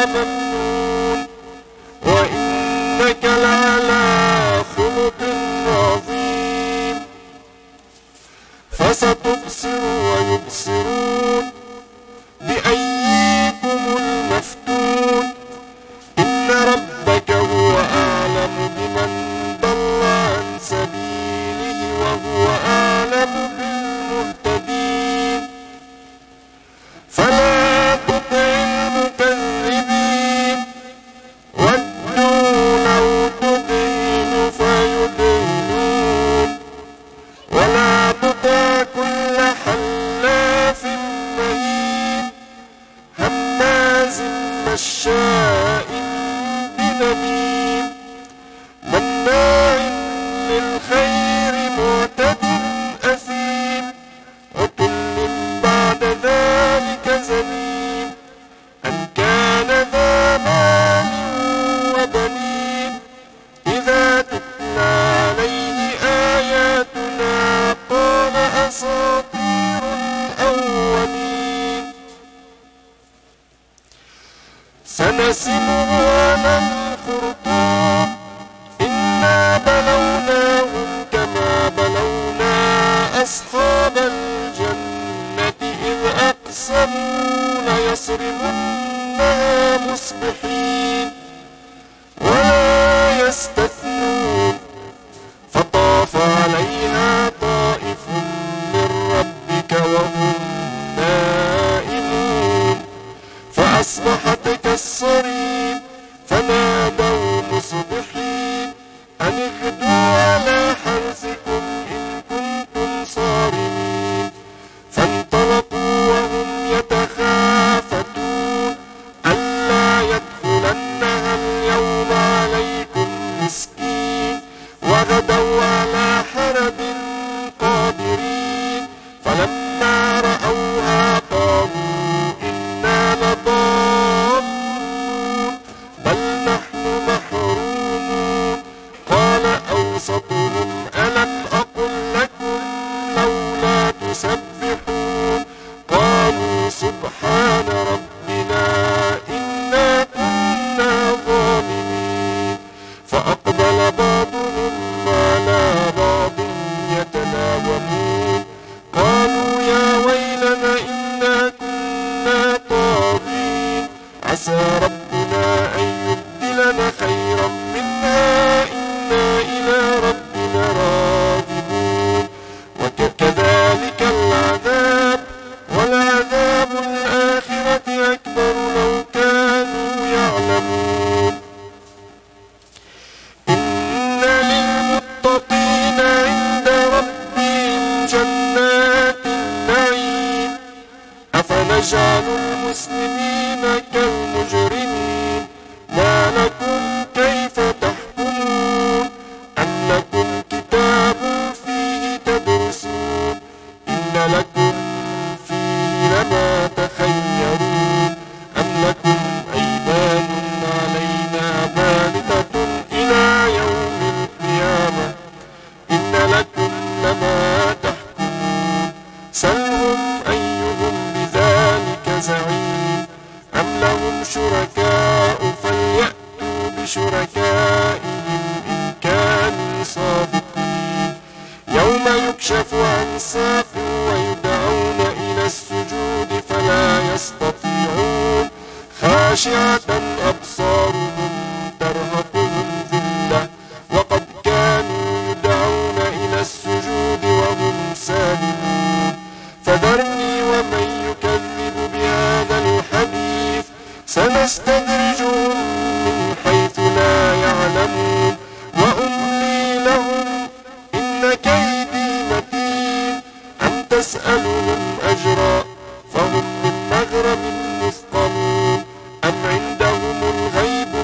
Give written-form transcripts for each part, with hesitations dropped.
لممنون وإنك لعلى خلق عظيم فستبصر ويبصرون بأيكم المفتون إن ربك هو أعلم بمن ضل عن سبيله وهو أعلم بالمهتدين فلا تطع المكذبين ودوا لو تدهن فيدهنون ولا تطع كل حلاف مهين هماز مشاء بنميم مناع للخير معتد أثيم عتل بعد ذلك زنيم أن كان ذا مال وبنين إذا تتلى عليه آياتنا قال أساطير الأولين سنسمه على الخرطوم إنا بلوناهم كما بلونا أصحاب الجنة إذ أقسموا ليصرمنها مصبحين ولا يستثنون فطاف عليها طائف من ربك وهم نائمون فأصبحت كالصريم فنادوا مصبحين أن اغدوا على حرثكم إن كنتم صارمين فانطلقوا وهم يتخافتون ألا يدخلنها اليوم عليكم مسكين وغدوا على حرد قادرين فلما رأوها قالوا إنا لضالون بل نحن محرومون قال أوسطهم ألم أقل لكم لولا تسبحون قالوا سبحان ربنا إنا كنا ظالمين فأقبل بعضهم على بعض يتلاومون قالوا يا ويلنا إنا كنا طاغين عسى ربنا أن يبدلنا خيرا منها إنا إلى ربنا راغبون وكذلك العذاب ولعذاب الآخرة أكبر لو كانوا يعلمون إن للمتقين عند ربهم جنات النعيم أفنجعل المسلمين كالمجرمين ما لكم كيف تحكمون أم لكم كتاب فيه تدرسون إن لكم فيه لما تخيرون أم لكم أيمان علينا بالغة إلى يوم القيامة إن لكم لما تحكمون سلهم أيهم بذلك زعيم أم لهم شركاء فليأتوا بشركائهم إن كانوا صادقين يوم يكشف عن ساق ويدعون إلى السجود فلا يستطيعون خاشعة أبصارهم ترهقهم ذلة وقد كانوا يدعون إلى السجود وهم سالمون فذرني ومن يكذب بهذا الحديث سنستدرجهم من حيث لا يعلمون وأملي لهم إن كيدي متين أم تسألهم أجرا فهم من مغرم مثقلون أم عندهم الغيب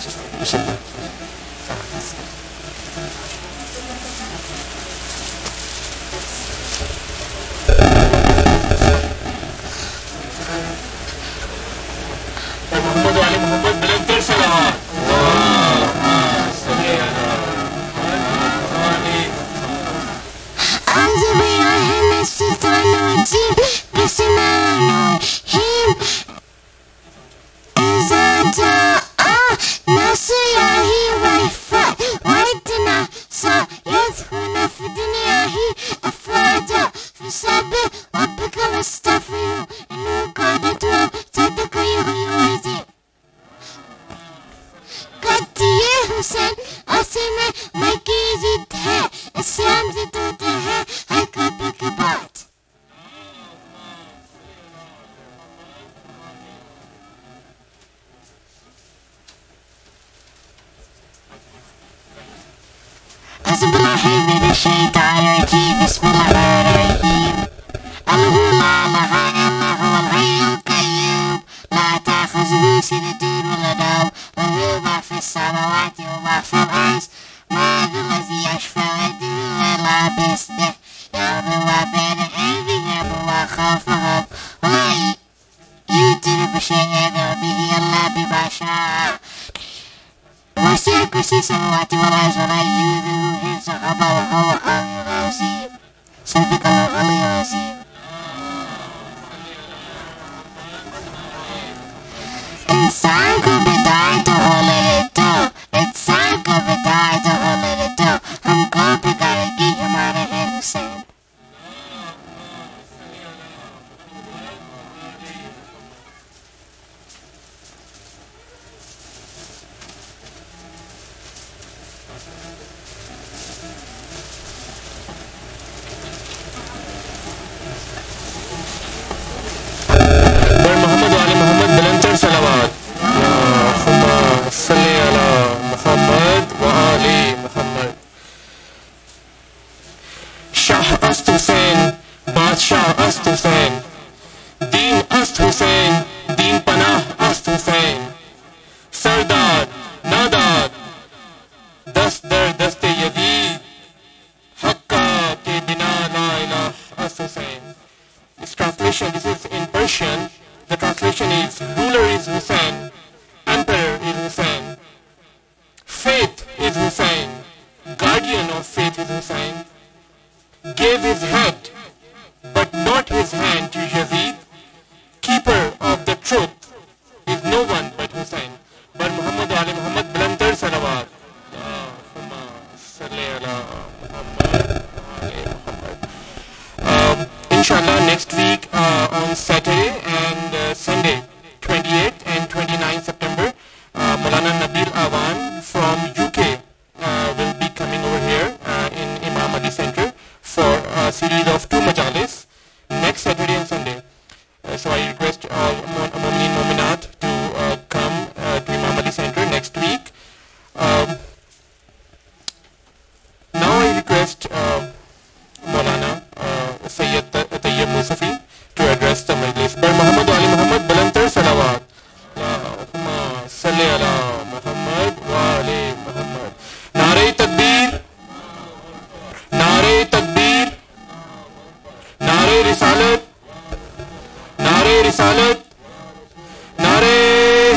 محمد وعلى محمد بلند صلوات. أعوذ بالله من الشيطان الرجيم بسم الله الرحمن إذا جاء نصر الله والفتح ورأيت الناس يدخلون في دينه أفواجا فسبح ربك واستغفره إنه كان توابا صدق العظيم. کٹیے حسین اصل میں مکی ضد ہے اسلام ضد ہوتا ہے ہر قبر کے بعد. اعوذ باللہ من الشیطان الرجیم بسم اللہ الرحمن الرحیم اللہ لا الہ الا هو الحی القیوم لا تأخذه سنة ولا نوم له ما في السماوات وما في الأرض من ذا الذي يشفع عنده إلا بإذنه يعلم ما بين أيديهم وما خلفهم ولا يحيطون بشيء من علمه إلا بما شاء وسع كرسي السماوات والأرض ولا يؤوده حفظهما وهو العلي العظيم. صدق الله العلي العظيم. انسان کو بدائے تو ہو لینے دو انسان کو بدائے تو ہو لینے دو ہم کو بگاڑے گی ہمارے ہے حسین. محمد وعلى محمد بلند صلوات. اللهم صل على محمد وعلى محمد. شاہ است حسین بادشاہ است حسین دین است حسین دین پناہ است حسین سردار نادار دست در دست یزید حقا کے بنا لا الہ است حسین. This translation, this is in Persian. The translation is, ruler is Hussein, emperor is Hussein, faith is Hussein, guardian of faith is Hussein, gave his head but not his hand to Yazid, keeper of the truth is no one but Hussein. But Muhammad Ali Muhammad Blantar Salawat. Allahumma salli ala Muhammad wa ali Muhammad. Inshallah next week on Saturday and Sunday 28th and 29th September Maulana Nabil Awan from UK will be coming over here in Imam Ali Center for a series of 2 majalis next Saturday and Sunday. So I request all Mu'minin Mu'minat to come to Imam Ali Center next week. Now I request Maulana Syed Tayyab Mosavi to address the majlis. By Muhammad Ali Muhammad Balantar Salawat. Allahumma salli ala Muhammad wa ali Muhammad. Nare Takbir, Nare Takbir, Nare Risalat, Nare Risalat, Nare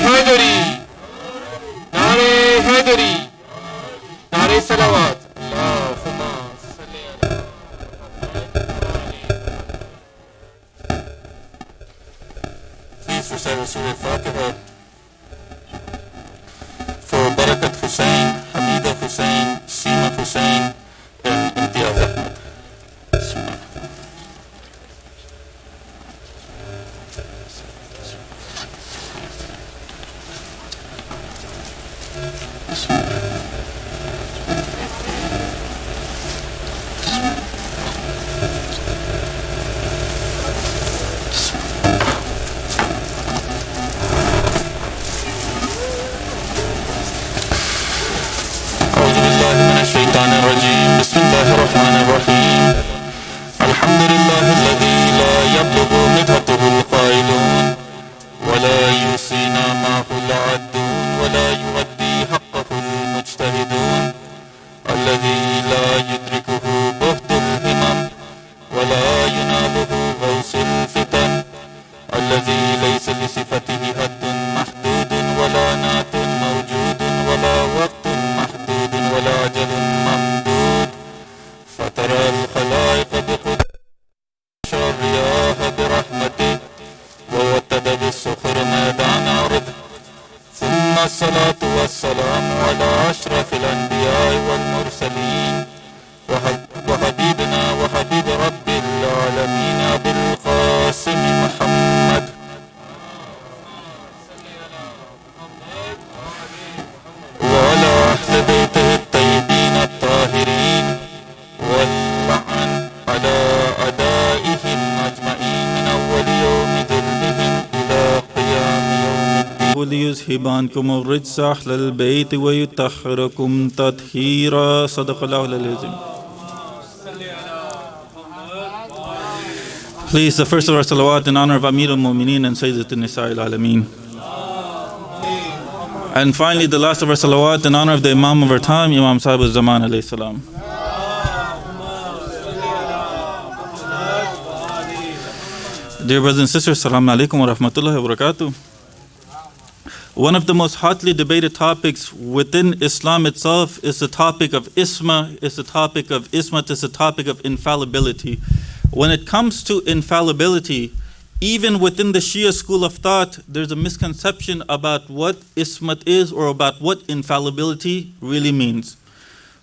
Haidari, Nare Haidari, Nare Salawat. Allahumma salli ala Recite Surah Al-Fatiha for Barakat Hussain, Hamida Hussain, Seema Hussain, and Imtiaz Ahmed. الشيطان الرجيم بسم الله الرحمن الرحيم الحمد لله الذي لا يبلغ مدحته القائلون ولا يوصينا معه العدون ولا يؤدي ولا وقت محدود ولا أجل ممدود فترى الخلائق بقدرته الرياح برحمته ووتد بالسخر ما دام عرض ثم الصلاة والسلام على أشرف الأنبياء والمرسلين وحبيبنا وحبيب رب العالمين أبي القاسم محمد وعلى أهل بيته الطيبين الطاهرين واللعن على أدائهم أجمعين من أول يوم ذلهم إلى قيام يوم الدين وليذهبانكم الرجس أهل البيت ويطهركم تطهيرا صدق الله العظيم. Please, the first of our salawat in honor of Amir al-Mu'mineen and Sayyidat al-Nisa al-Alameen. And finally, the last of our salawat in honor of the Imam of our time, Imam Syed al-Zaman alayhi salam. Dear brothers and sisters, Assalamu alaikum wa rahmatullahi wa barakatuh. One of the most hotly debated topics within Islam itself is the topic of isma, is the topic of ismat, is the topic of infallibility. When it comes to infallibility, even within the Shia school of thought, there's a misconception about what ismat is or about what infallibility really means.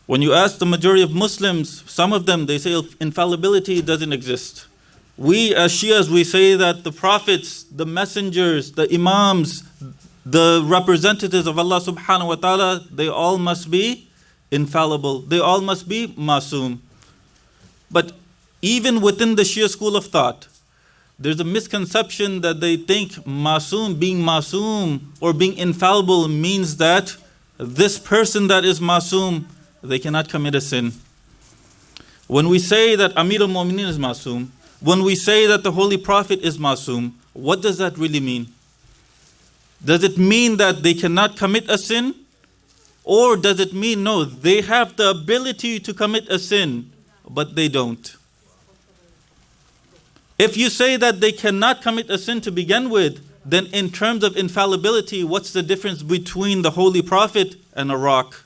When you ask the majority of Muslims, some of them, they say infallibility doesn't exist. We as Shias, we say that the prophets, the messengers, the imams, the representatives of Allah subhanahu wa ta'ala, they all must be infallible. They all must be masoom. But even within the Shia school of thought, there's a misconception that they think masoom, being masoom or being infallible means that this person that is masoom, they cannot commit a sin. When we say that Amir al-Mu'mineen is masoom, when we say that the Holy Prophet is masoom, what does that really mean? Does it mean that they cannot commit a sin? Or does it mean, no, they have the ability to commit a sin, but they don't? If you say that they cannot commit a sin to begin with, then in terms of infallibility, what's the difference between the Holy Prophet and a rock?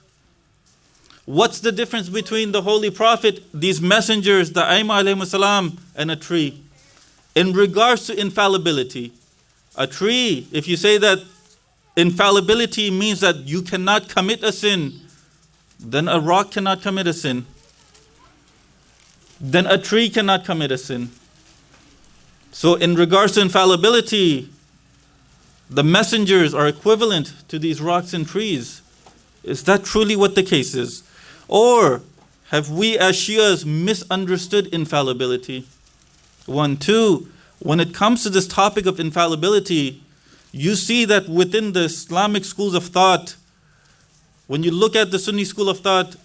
What's the difference between the Holy Prophet, these messengers, the Imam alayhi salam, and a tree? In regards to infallibility, a tree, if you say that infallibility means that you cannot commit a sin, then a rock cannot commit a sin. Then a tree cannot commit a sin. So in regards to infallibility, the messengers are equivalent to these rocks and trees. Is that truly what the case is? Or have we as Shias misunderstood infallibility? 1, 2, when it comes to this topic of infallibility, you see that within the Islamic schools of thought, when you look at the Sunni school of thought,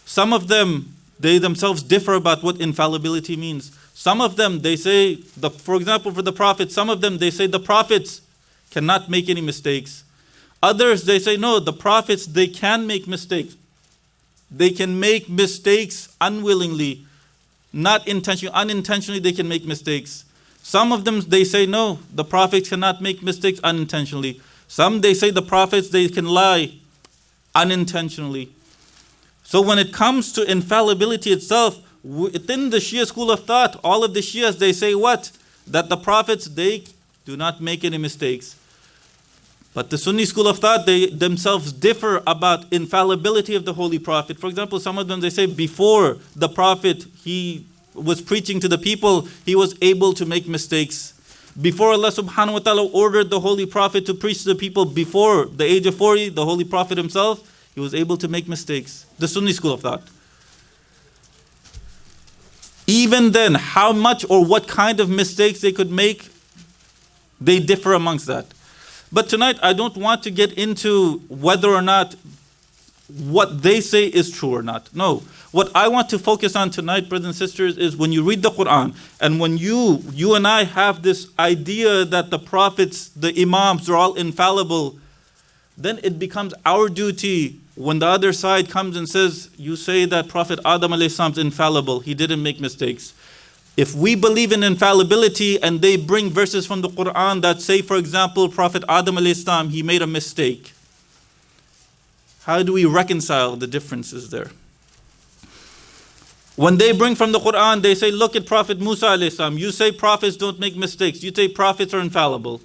some of them, they themselves differ about what infallibility means. Some of them, they say, for example, for the prophets, some of them, they say the prophets cannot make any mistakes. Others, they say, no, the prophets, they can make mistakes. They can make mistakes unwillingly, not intentionally. Unintentionally, they can make mistakes. Some of them, they say, no, the prophets cannot make mistakes unintentionally. Some, they say the prophets, they can lie unintentionally. So when it comes to infallibility itself, within the Shia school of thought, all of the Shias, they say what? That the prophets, they do not make any mistakes. But the Sunni school of thought, they themselves differ about infallibility of the Holy Prophet. For example, some of them, they say before the Prophet, he was preaching to the people, he was able to make mistakes. Before Allah subhanahu wa ta'ala ordered the Holy Prophet to preach to the people before the age of 40, the Holy Prophet himself, he was able to make mistakes. The Sunni school of thought. Even then, how much or what kind of mistakes they could make, they differ amongst that. But tonight, I don't want to get into whether or not what they say is true or not. No. What I want to focus on tonight, brothers and sisters, is when you read the Quran, and when you and I have this idea that the prophets, the imams, are all infallible, then it becomes our duty when the other side comes and says, you say that Prophet Adam alayhi salam is infallible, he didn't make mistakes. If we believe in infallibility and they bring verses from the Quran that say, for example, Prophet Adam alayhi salam, he made a mistake. How do we reconcile the differences there? When they bring from the Quran, they say, look at Prophet Musa alayhi salam. You say prophets don't make mistakes. You say prophets are infallible.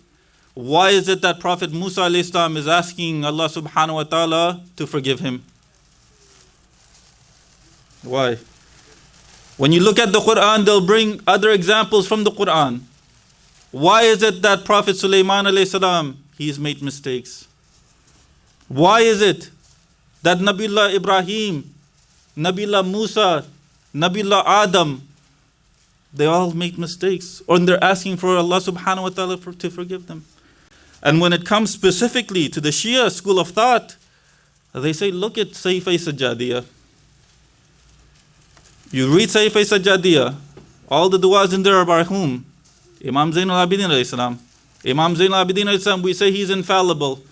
Why is it that Prophet Musa alayhi salam is asking Allah subhanahu wa ta'ala to forgive him? Why? When you look at the Quran, they'll bring other examples from the Quran. Why is it that Prophet Sulaiman alayhi salam, he's made mistakes? Why is it that Nabiullah Ibrahim, Nabiullah Musa, Nabiullah Adam, they all make mistakes, or they're asking for Allah subhanahu wa ta'ala to forgive them? And when it comes specifically to the Shia school of thought, they say, look at Sayfa Sajjadiyah. You read Sayfa Sajjadiyah, all the du'as in there are by whom? Imam Zainul Abidin alayhi salam. Imam Zainul Abidin alayhi salam, we say he's infallible.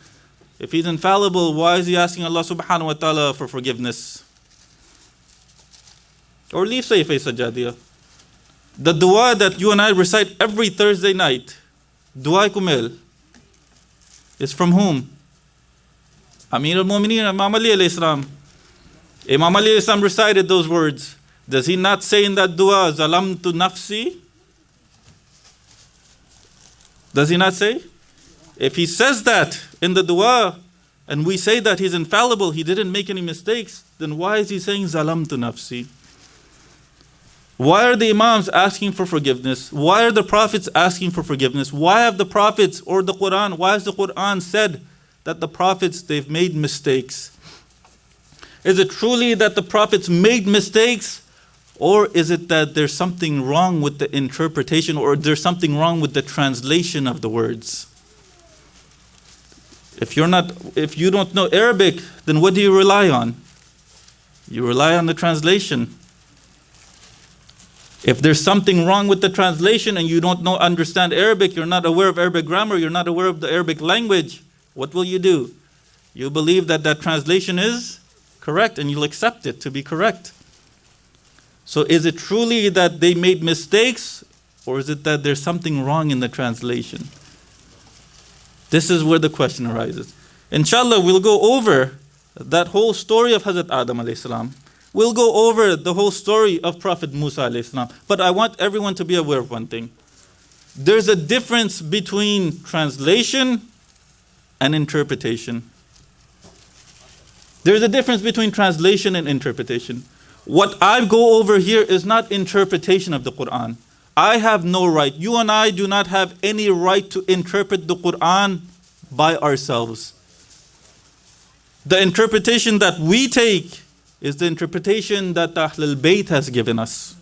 If he's infallible, why is he asking Allah subhanahu wa ta'ala for forgiveness? Or leave Sayfa Sajjadiyah. The dua that you and I recite every Thursday night, Dua Kumel, is from whom? Amir al-Mu'mineen, Imam Ali alayhi salam. Imam Ali alayhi salam recited those words. Does he not say in that dua, Zalamtu nafsi? Does he not say? If he says that in the dua, and we say that he's infallible, he didn't make any mistakes, then why is he saying Zalamtu nafsi? Why are the Imams asking for forgiveness? Why are the Prophets asking for forgiveness? Why have the Prophets or the Quran, why has the Quran said that the Prophets, they've made mistakes? Is it truly that the Prophets made mistakes? Or is it that there's something wrong with the interpretation, or there's something wrong with the translation of the words? If you don't know Arabic, then what do you rely on? You rely on the translation. If there's something wrong with the translation and you don't understand Arabic, you're not aware of Arabic grammar, you're not aware of the Arabic language, what will you do? You believe that that translation is correct and you'll accept it to be correct. So is it truly that they made mistakes, or is it that there's something wrong in the translation? This is where the question arises. Inshallah, we'll go over that whole story of Hazrat Adam alayhi salam. We'll go over the whole story of Prophet Musa alayhi salam. But I want everyone to be aware of one thing. There's a difference between translation and interpretation. There's a difference between translation and interpretation. What I go over here is not interpretation of the Quran. I have no right. You and I do not have any right to interpret the Quran by ourselves. The interpretation that we take is the interpretation that Ahlul Bayt has given us.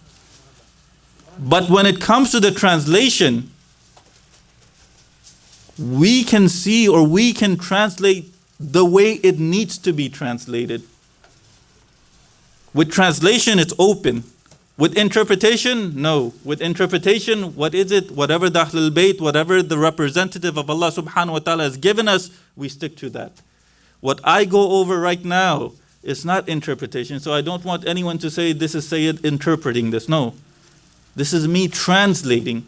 But when it comes to the translation, we can see or we can translate the way it needs to be translated. With translation, it's open. With interpretation, no. With interpretation, what is it? Whatever the Ahlul Bayt, whatever the representative of Allah subhanahu wa ta'ala has given us, we stick to that. What I go over right now is not interpretation. So I don't want anyone to say this is Syed interpreting this. No. This is me translating.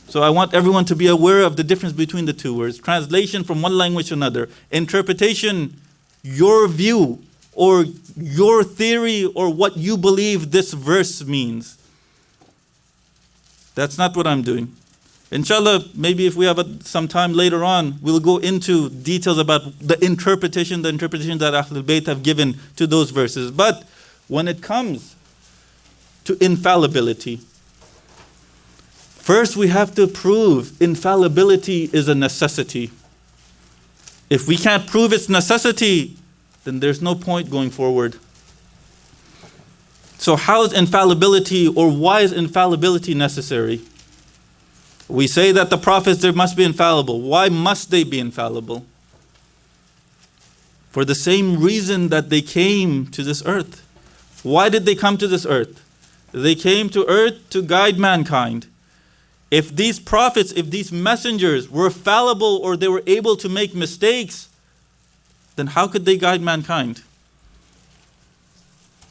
So I want everyone to be aware of the difference between the two words. Translation from one language to another. Interpretation, your view or your theory or what you believe this verse means. That's not what I'm doing. Inshallah, maybe if we have some time later on, we'll go into details about the interpretation that Ahlul Bayt have given to those verses. But when it comes to infallibility, first we have to prove infallibility is a necessity. If we can't prove its necessity, then there's no point going forward. So how is infallibility, or why is infallibility necessary? We say that the prophets, they must be infallible. Why must they be infallible? For the same reason that they came to this earth. Why did they come to this earth? They came to earth to guide mankind. If these prophets, if these messengers were fallible or they were able to make mistakes, then how could they guide mankind?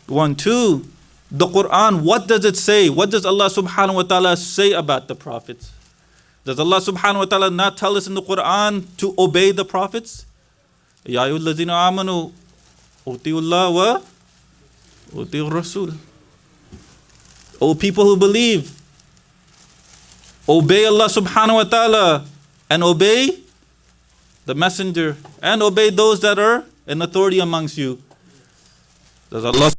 1, 2, the Quran, what does it say? What does Allah subhanahu wa ta'ala say about the prophets? Does Allah subhanahu wa ta'ala not tell us in the Quran to obey the prophets? Ya ayyuhallazina amanu Utiullah wa utiur Rasul. O people who believe, obey Allah subhanahu wa ta'ala and obey the messenger and obey those that are in authority amongst you. Does Allah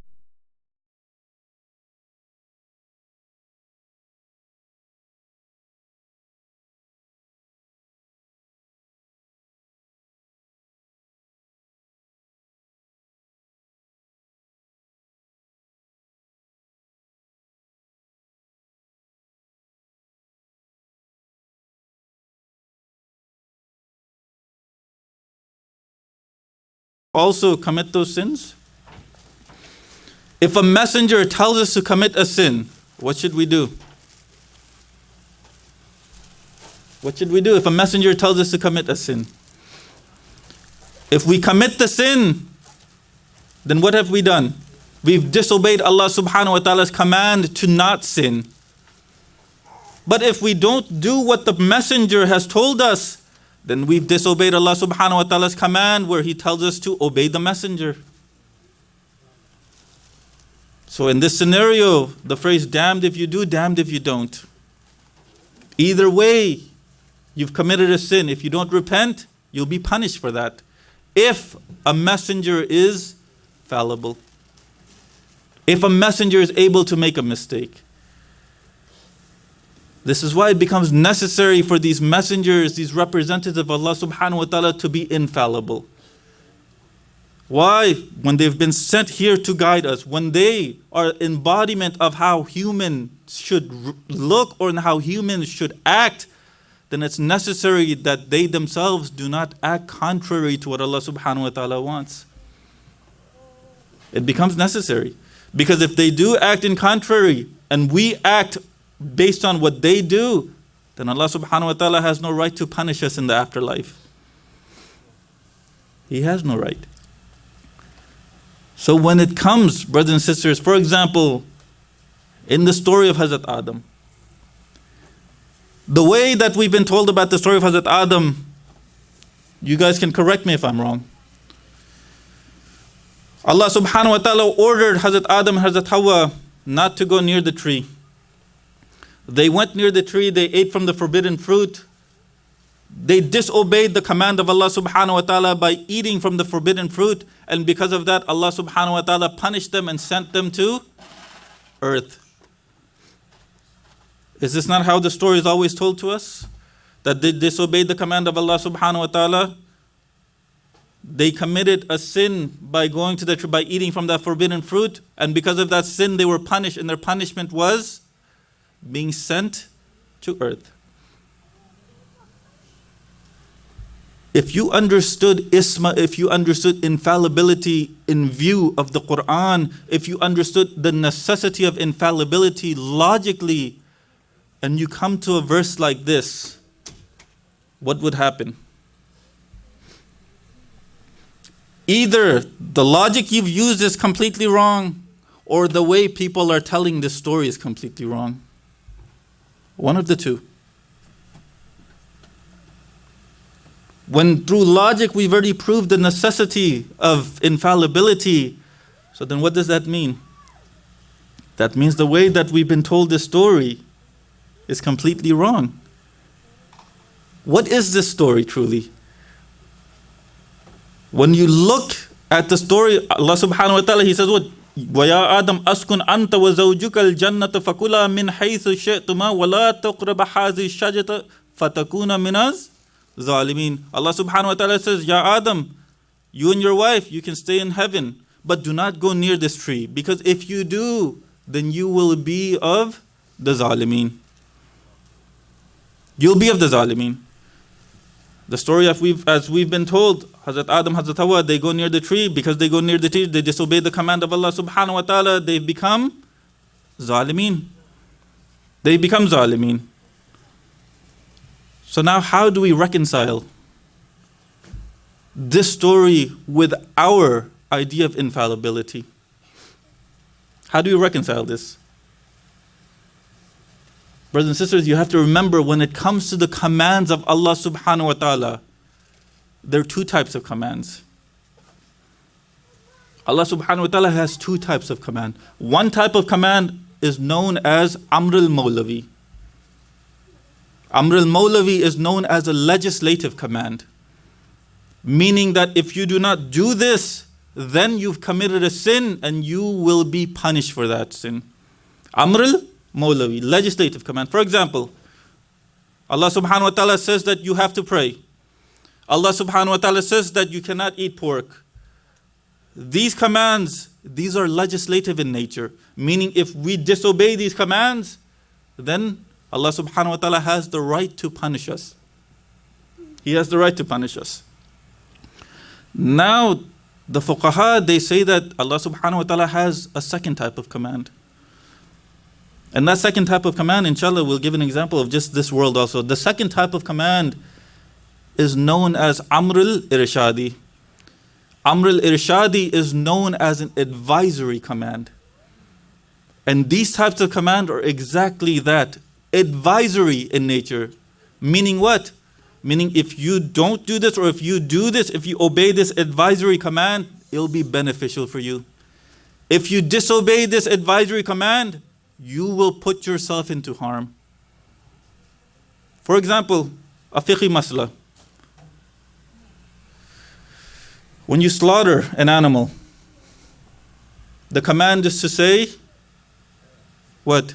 also commit those sins? If a messenger tells us to commit a sin, what should we do? What should we do if a messenger tells us to commit a sin? If we commit the sin, then what have we done? We've disobeyed Allah subhanahu wa ta'ala's command to not sin. But if we don't do what the messenger has told us, then we've disobeyed Allah subhanahu wa ta'ala's command where He tells us to obey the messenger. So in this scenario, the phrase damned if you do, damned if you don't. Either way, you've committed a sin. If you don't repent, you'll be punished for that. If a messenger is fallible. If a messenger is able to make a mistake. This is why it becomes necessary for these messengers, these representatives of Allah subhanahu wa ta'ala to be infallible. Why? When they've been sent here to guide us, when they are embodiment of how humans should look or how humans should act, then it's necessary that they themselves do not act contrary to what Allah subhanahu wa ta'ala wants. It becomes necessary. Because if they do act in contrary and we act based on what they do, then Allah subhanahu wa ta'ala has no right to punish us in the afterlife. He has no right. So when it comes, brothers and sisters, for example, in the story of Hazrat Adam, the way that we've been told about the story of Hazrat Adam, you guys can correct me if I'm wrong. Allah subhanahu wa ta'ala ordered Hazrat Adam and Hazrat Hawa not to go near the tree. They went near the tree, they ate from the forbidden fruit. They disobeyed the command of Allah subhanahu wa ta'ala by eating from the forbidden fruit. And because of that, Allah subhanahu wa ta'ala punished them and sent them to earth. Is this not how the story is always told to us? That they disobeyed the command of Allah subhanahu wa ta'ala. They committed a sin by going to the tree, by eating from that forbidden fruit. And because of that sin, they were punished. And their punishment was being sent to earth. If you understood isma, if you understood infallibility in view of the Quran, if you understood the necessity of infallibility logically, and you come to a verse like this, what would happen? Either the logic you've used is completely wrong, or the way people are telling this story is completely wrong. One of the two. When through logic we've already proved the necessity of infallibility, so then what does that mean? That means the way that we've been told this story is completely wrong. What is this story truly? When you look at the story, Allah subhanahu wa ta'ala, He says what? وَيَا آدَمْ أَسْكُنْ أَنْتَ وَزَوْجُكَ الْجَنَّةَ فَكُلَا مِنْ حَيْثُ شِئْتُمَا وَلَا تَقْرَبَ هَذِهِ الشَّجَرَةَ فَتَكُونَ مِنَ الظَّالِمِينَ. Allah subhanahu wa ta'ala says, Ya Adam, you and your wife, you can stay in heaven, but do not go near this tree, because if you do, then you will be of the Zalimin. You'll be of the Zalimin. The story as we've been told, Hazrat Adam, Hazrat Hawa, they go near the tree. Because they go near the tree, they disobey the command of Allah subhanahu wa ta'ala. They've become Zalimin. They become Zalimin. So now how do we reconcile this story with our idea of infallibility? How do we reconcile this? Brothers and sisters, you have to remember when it comes to the commands of Allah subhanahu wa ta'ala, there are two types of commands. Allah subhanahu wa ta'ala has two types of command. One type of command is known as Amr al-Mawlavi. Amr al-Mawlavi is known as a legislative command, meaning that if you do not do this, then you've committed a sin and you will be punished for that sin. Amr al-Mawlavi, legislative command. For example, Allah subhanahu wa ta'ala says that you have to pray. Allah subhanahu wa ta'ala says that you cannot eat pork. These commands, these are legislative in nature, meaning if we disobey these commands, then Allah subhanahu wa ta'ala has the right to punish us. He has the right to punish us. Now, the fuqaha, they say that Allah subhanahu wa ta'ala has a second type of command. And that second type of command, inshallah, we'll give an example of just this world also. The second type of command is known as Amr al-Irshadi. Amr al-Irshadi is known as an advisory command. And these types of command are exactly that, advisory in nature. Meaning what? Meaning if you don't do this, or if you do this, if you obey this advisory command, it'll be beneficial for you. If you disobey this advisory command, you will put yourself into harm. For example, a fiqhi masla. When you slaughter an animal, the command is to say, what?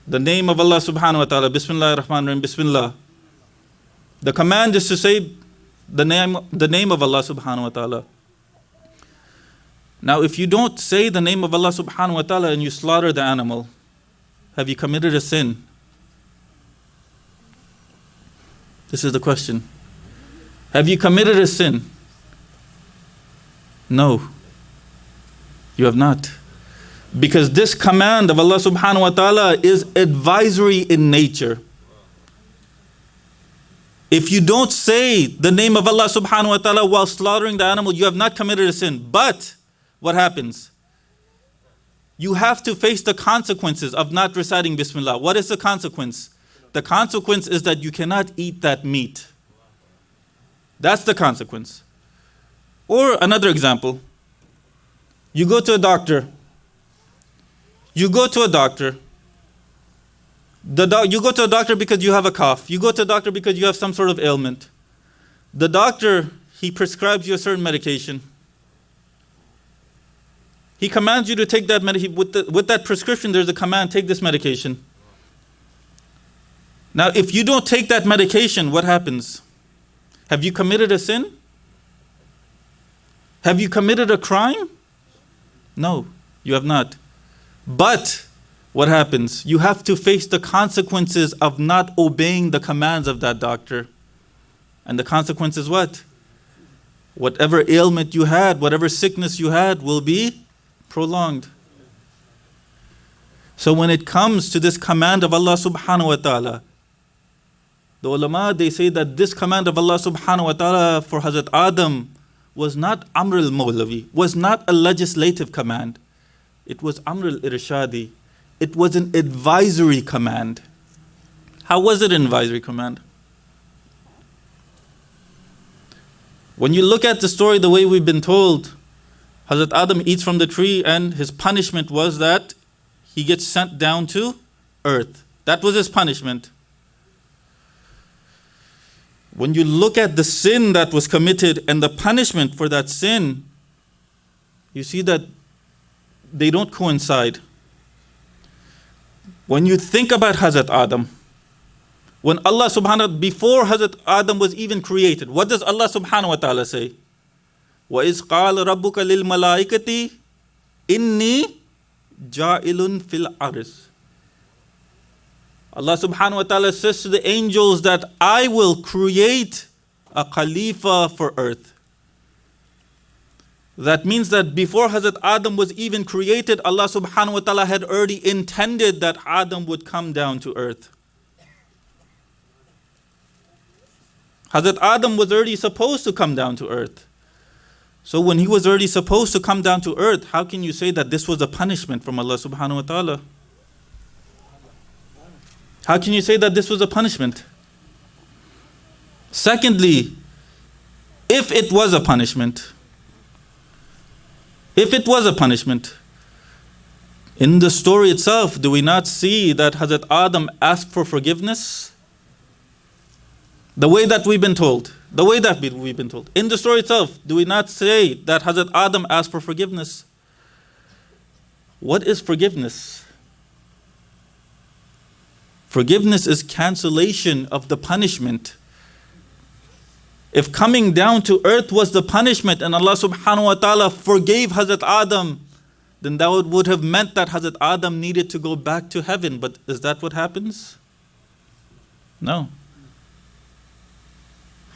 The name of Allah subhanahu wa ta'ala, Bismillah ar-Rahman ar-Rahim, Bismillah. The command is to say the name of Allah subhanahu wa ta'ala. Now if you don't say the name of Allah subhanahu wa ta'ala and you slaughter the animal, have you committed a sin? This is the question. Have you committed a sin? No, you have not. Because this command of Allah subhanahu wa ta'ala is advisory in nature. If you don't say the name of Allah subhanahu wa ta'ala while slaughtering the animal, you have not committed a sin. But what happens? You have to face the consequences of not reciting Bismillah. What is the consequence? The consequence is that you cannot eat that meat. That's the consequence. Or another example, you go to a doctor. You go to a doctor because you have a cough. You go to a doctor because you have some sort of ailment. The doctor, he prescribes you a certain medication. He commands you to take that medication. With that prescription, there's a command, take this medication. Now, if you don't take that medication, what happens? Have you committed a sin? Have you committed a crime? No, you have not. But what happens? You have to face the consequences of not obeying the commands of that doctor. And the consequence is what? Whatever ailment you had, whatever sickness you had will be prolonged. So when it comes to this command of Allah subhanahu wa ta'ala, the ulama, they say that this command of Allah subhanahu wa ta'ala for Hazrat Adam was not Amr al-Mawlavi, was not a legislative command. It was Amr al-Irshadi. It was an advisory command. How was it an advisory command? When you look at the story the way we've been told, Hazrat Adam eats from the tree and his punishment was that he gets sent down to earth. That was his punishment. When you look at the sin that was committed and the punishment for that sin, you see that they don't coincide. When you think about Hazrat Adam, when Allah subhanahu, before Hazrat Adam was even created, what does Allah subhanahu wa ta'ala say? وَإِذْ قَالَ رَبُّكَ لِلْمَلَائِكَةِ إِنِّي جَائِلٌ فِي الْأَرْضِ. Allah subhanahu wa ta'ala says to the angels that I will create a Khalifa for earth. That means that before Hazrat Adam was even created, Allah subhanahu wa ta'ala had already intended that Adam would come down to earth. Hazrat Adam was already supposed to come down to earth. So when he was already supposed to come down to earth, how can you say that this was a punishment from Allah subhanahu wa ta'ala? How can you say that this was a punishment? Secondly, if it was a punishment, If it was a punishment, in the story itself, do we not see that Hazrat Adam asked for forgiveness? The way that we've been told. The way that we've been told. In the story itself, do we not say that Hazrat Adam asked for forgiveness? What is forgiveness? Forgiveness is cancellation of the punishment. If coming down to earth was the punishment and Allah subhanahu wa ta'ala forgave Hazrat Adam, then that would have meant that Hazrat Adam needed to go back to heaven. But is that what happens? No.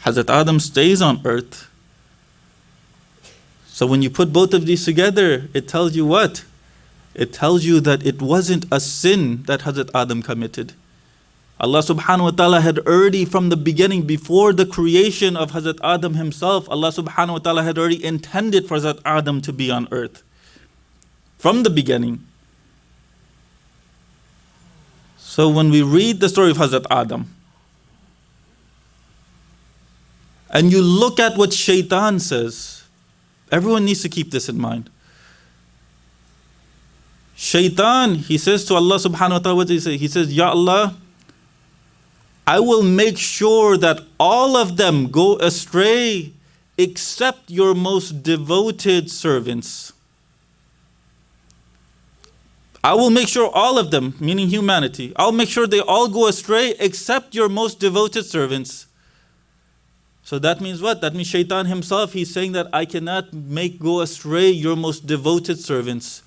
Hazrat Adam stays on earth. So when you put both of these together, it tells you what? It tells you that it wasn't a sin that Hazrat Adam committed. Allah subhanahu wa ta'ala had already from the beginning, before the creation of Hazrat Adam himself, Allah subhanahu wa ta'ala had already intended for Hazrat Adam to be on earth. From the beginning. So when we read the story of Hazrat Adam, and you look at what Shaitan says, everyone needs to keep this in mind. Shaitan, he says to Allah subhanahu wa ta'ala, what does he say? He says, Ya Allah, I will make sure that all of them go astray except your most devoted servants. I will make sure all of them, meaning humanity, I'll make sure they all go astray except your most devoted servants. So that means what? That means Shaitan himself, he's saying that I cannot make go astray your most devoted servants.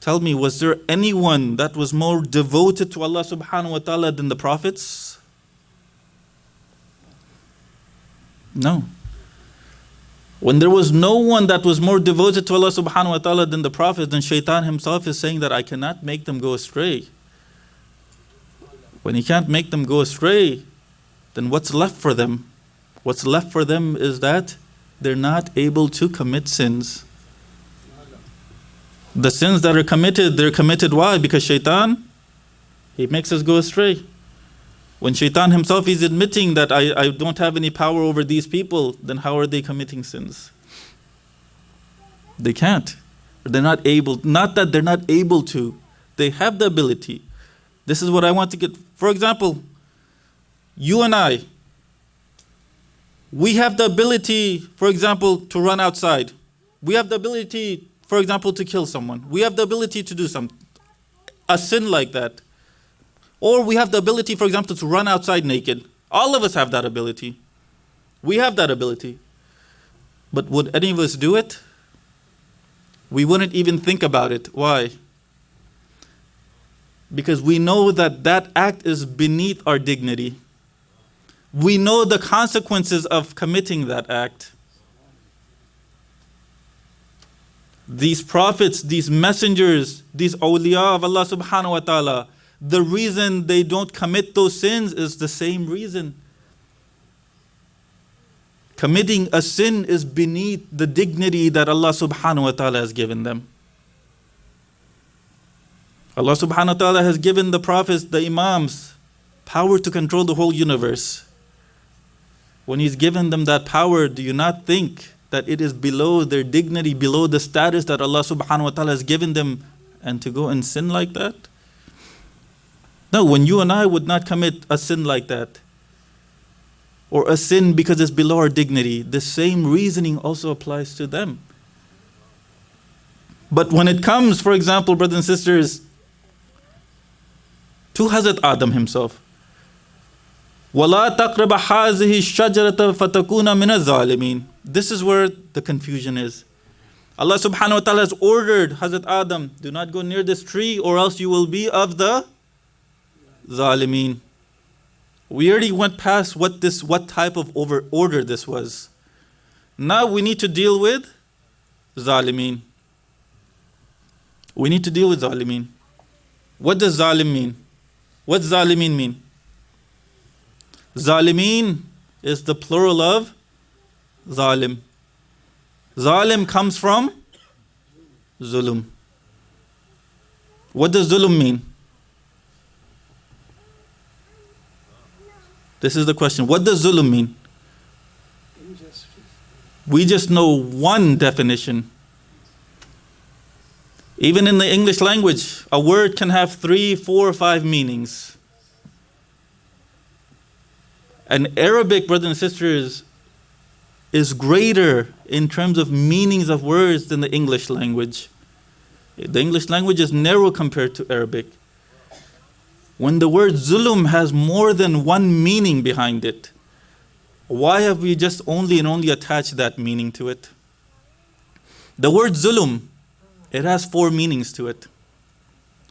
Tell me, was there anyone that was more devoted to Allah subhanahu wa ta'ala than the prophets? No. When there was no one that was more devoted to Allah subhanahu wa ta'ala than the prophets, then Shaitan himself is saying that I cannot make them go astray. When he can't make them go astray, then what's left for them? What's left for them is that they're not able to commit sins. The sins that are committed, they're committed why? Because Shaitan, he makes us go astray. When Shaitan himself is admitting that I don't have any power over these people, then how are they committing sins? They can't. They're not able. Not that they're not able to. They have the ability. This is what I want to get. For example, you and I, we have the ability, for example, to run outside. We have the ability, for example, to kill someone. We have the ability to do a sin like that. Or we have the ability, for example, to run outside naked. All of us have that ability. We have that ability. But would any of us do it? We wouldn't even think about it. Why? Because we know that that act is beneath our dignity. We know the consequences of committing that act. These prophets, these messengers, these awliya of Allah subhanahu wa ta'ala, the reason they don't commit those sins is the same reason. Committing a sin is beneath the dignity that Allah subhanahu wa ta'ala has given them. Allah subhanahu wa ta'ala has given the prophets, the imams, power to control the whole universe. When He's given them that power, do you not think that it is below their dignity, below the status that Allah subhanahu wa ta'ala has given them, and to go and sin like that? No, when you and I would not commit a sin like that, or a sin because it's below our dignity, the same reasoning also applies to them. But when it comes, for example, brothers and sisters, to Hazrat Adam himself, وَلَا تَقْرَبَ هَذِهِ الشَّجَرَةَ فَتَكُونَ مِنَ الظَّالِمِينَ. This is where the confusion is. Allah subhanahu wa ta'ala has ordered Hazrat Adam, do not go near this tree or else you will be of the Zalimeen. We already went past what type of order this was. Now we need to deal with Zalimeen. We need to deal with Zalimeen. What does Zalim mean? What Zalimeen mean? Zalimeen is the plural of Zalim. Zalim comes from Zulum. What does Zulum mean? This is the question. What does Zulum mean? We just know one definition. Even in the English language, a word can have 3, 4, 5 meanings. And Arabic, brothers and sisters, is greater in terms of meanings of words than the English language. The English language is narrow compared to Arabic. When the word zulum has more than one meaning behind it, why have we just only attached that meaning to it? The word zulum, it has 4 meanings to it.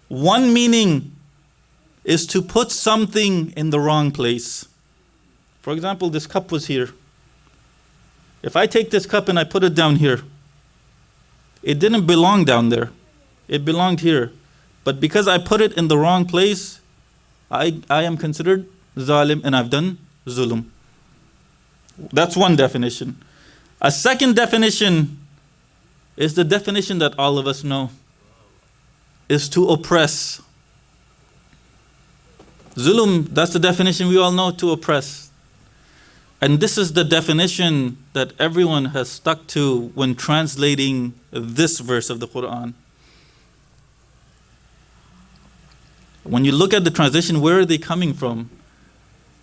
One meaning is to put something in the wrong place. For example, this cup was here. If I take this cup and I put it down here, it didn't belong down there. It belonged here. But because I put it in the wrong place, I am considered zalim and I've done zulum. That's one definition. A second definition is the definition that all of us know, is to oppress. Zulum, that's the definition we all know, to oppress. And this is the definition that everyone has stuck to when translating this verse of the Quran. When you look at the translation, where are they coming from?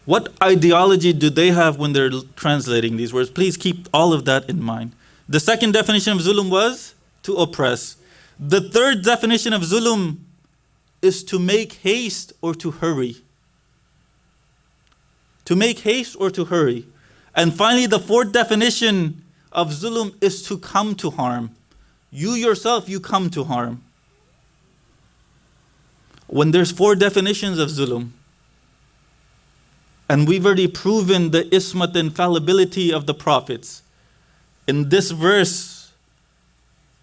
What ideology do they have when they're translating these words? Please keep all of that in mind. The second definition of zulum was to oppress. The third definition of zulum is to make haste or to hurry. To make haste or to hurry. And finally, the fourth definition of zulum is to come to harm. You yourself, you come to harm. When there's 4 definitions of zulum, and we've already proven the ismat infallibility of the prophets, in this verse,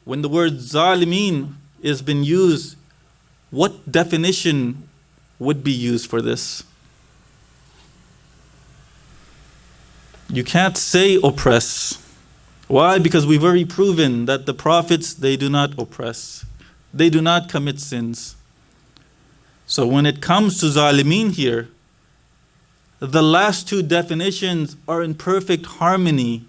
when the word zalimin is been used, what definition would be used for this? You can't say oppress. Why? Because we've already proven that the prophets, they do not oppress. They do not commit sins. So when it comes to zalimin here, the last 2 definitions are in perfect harmony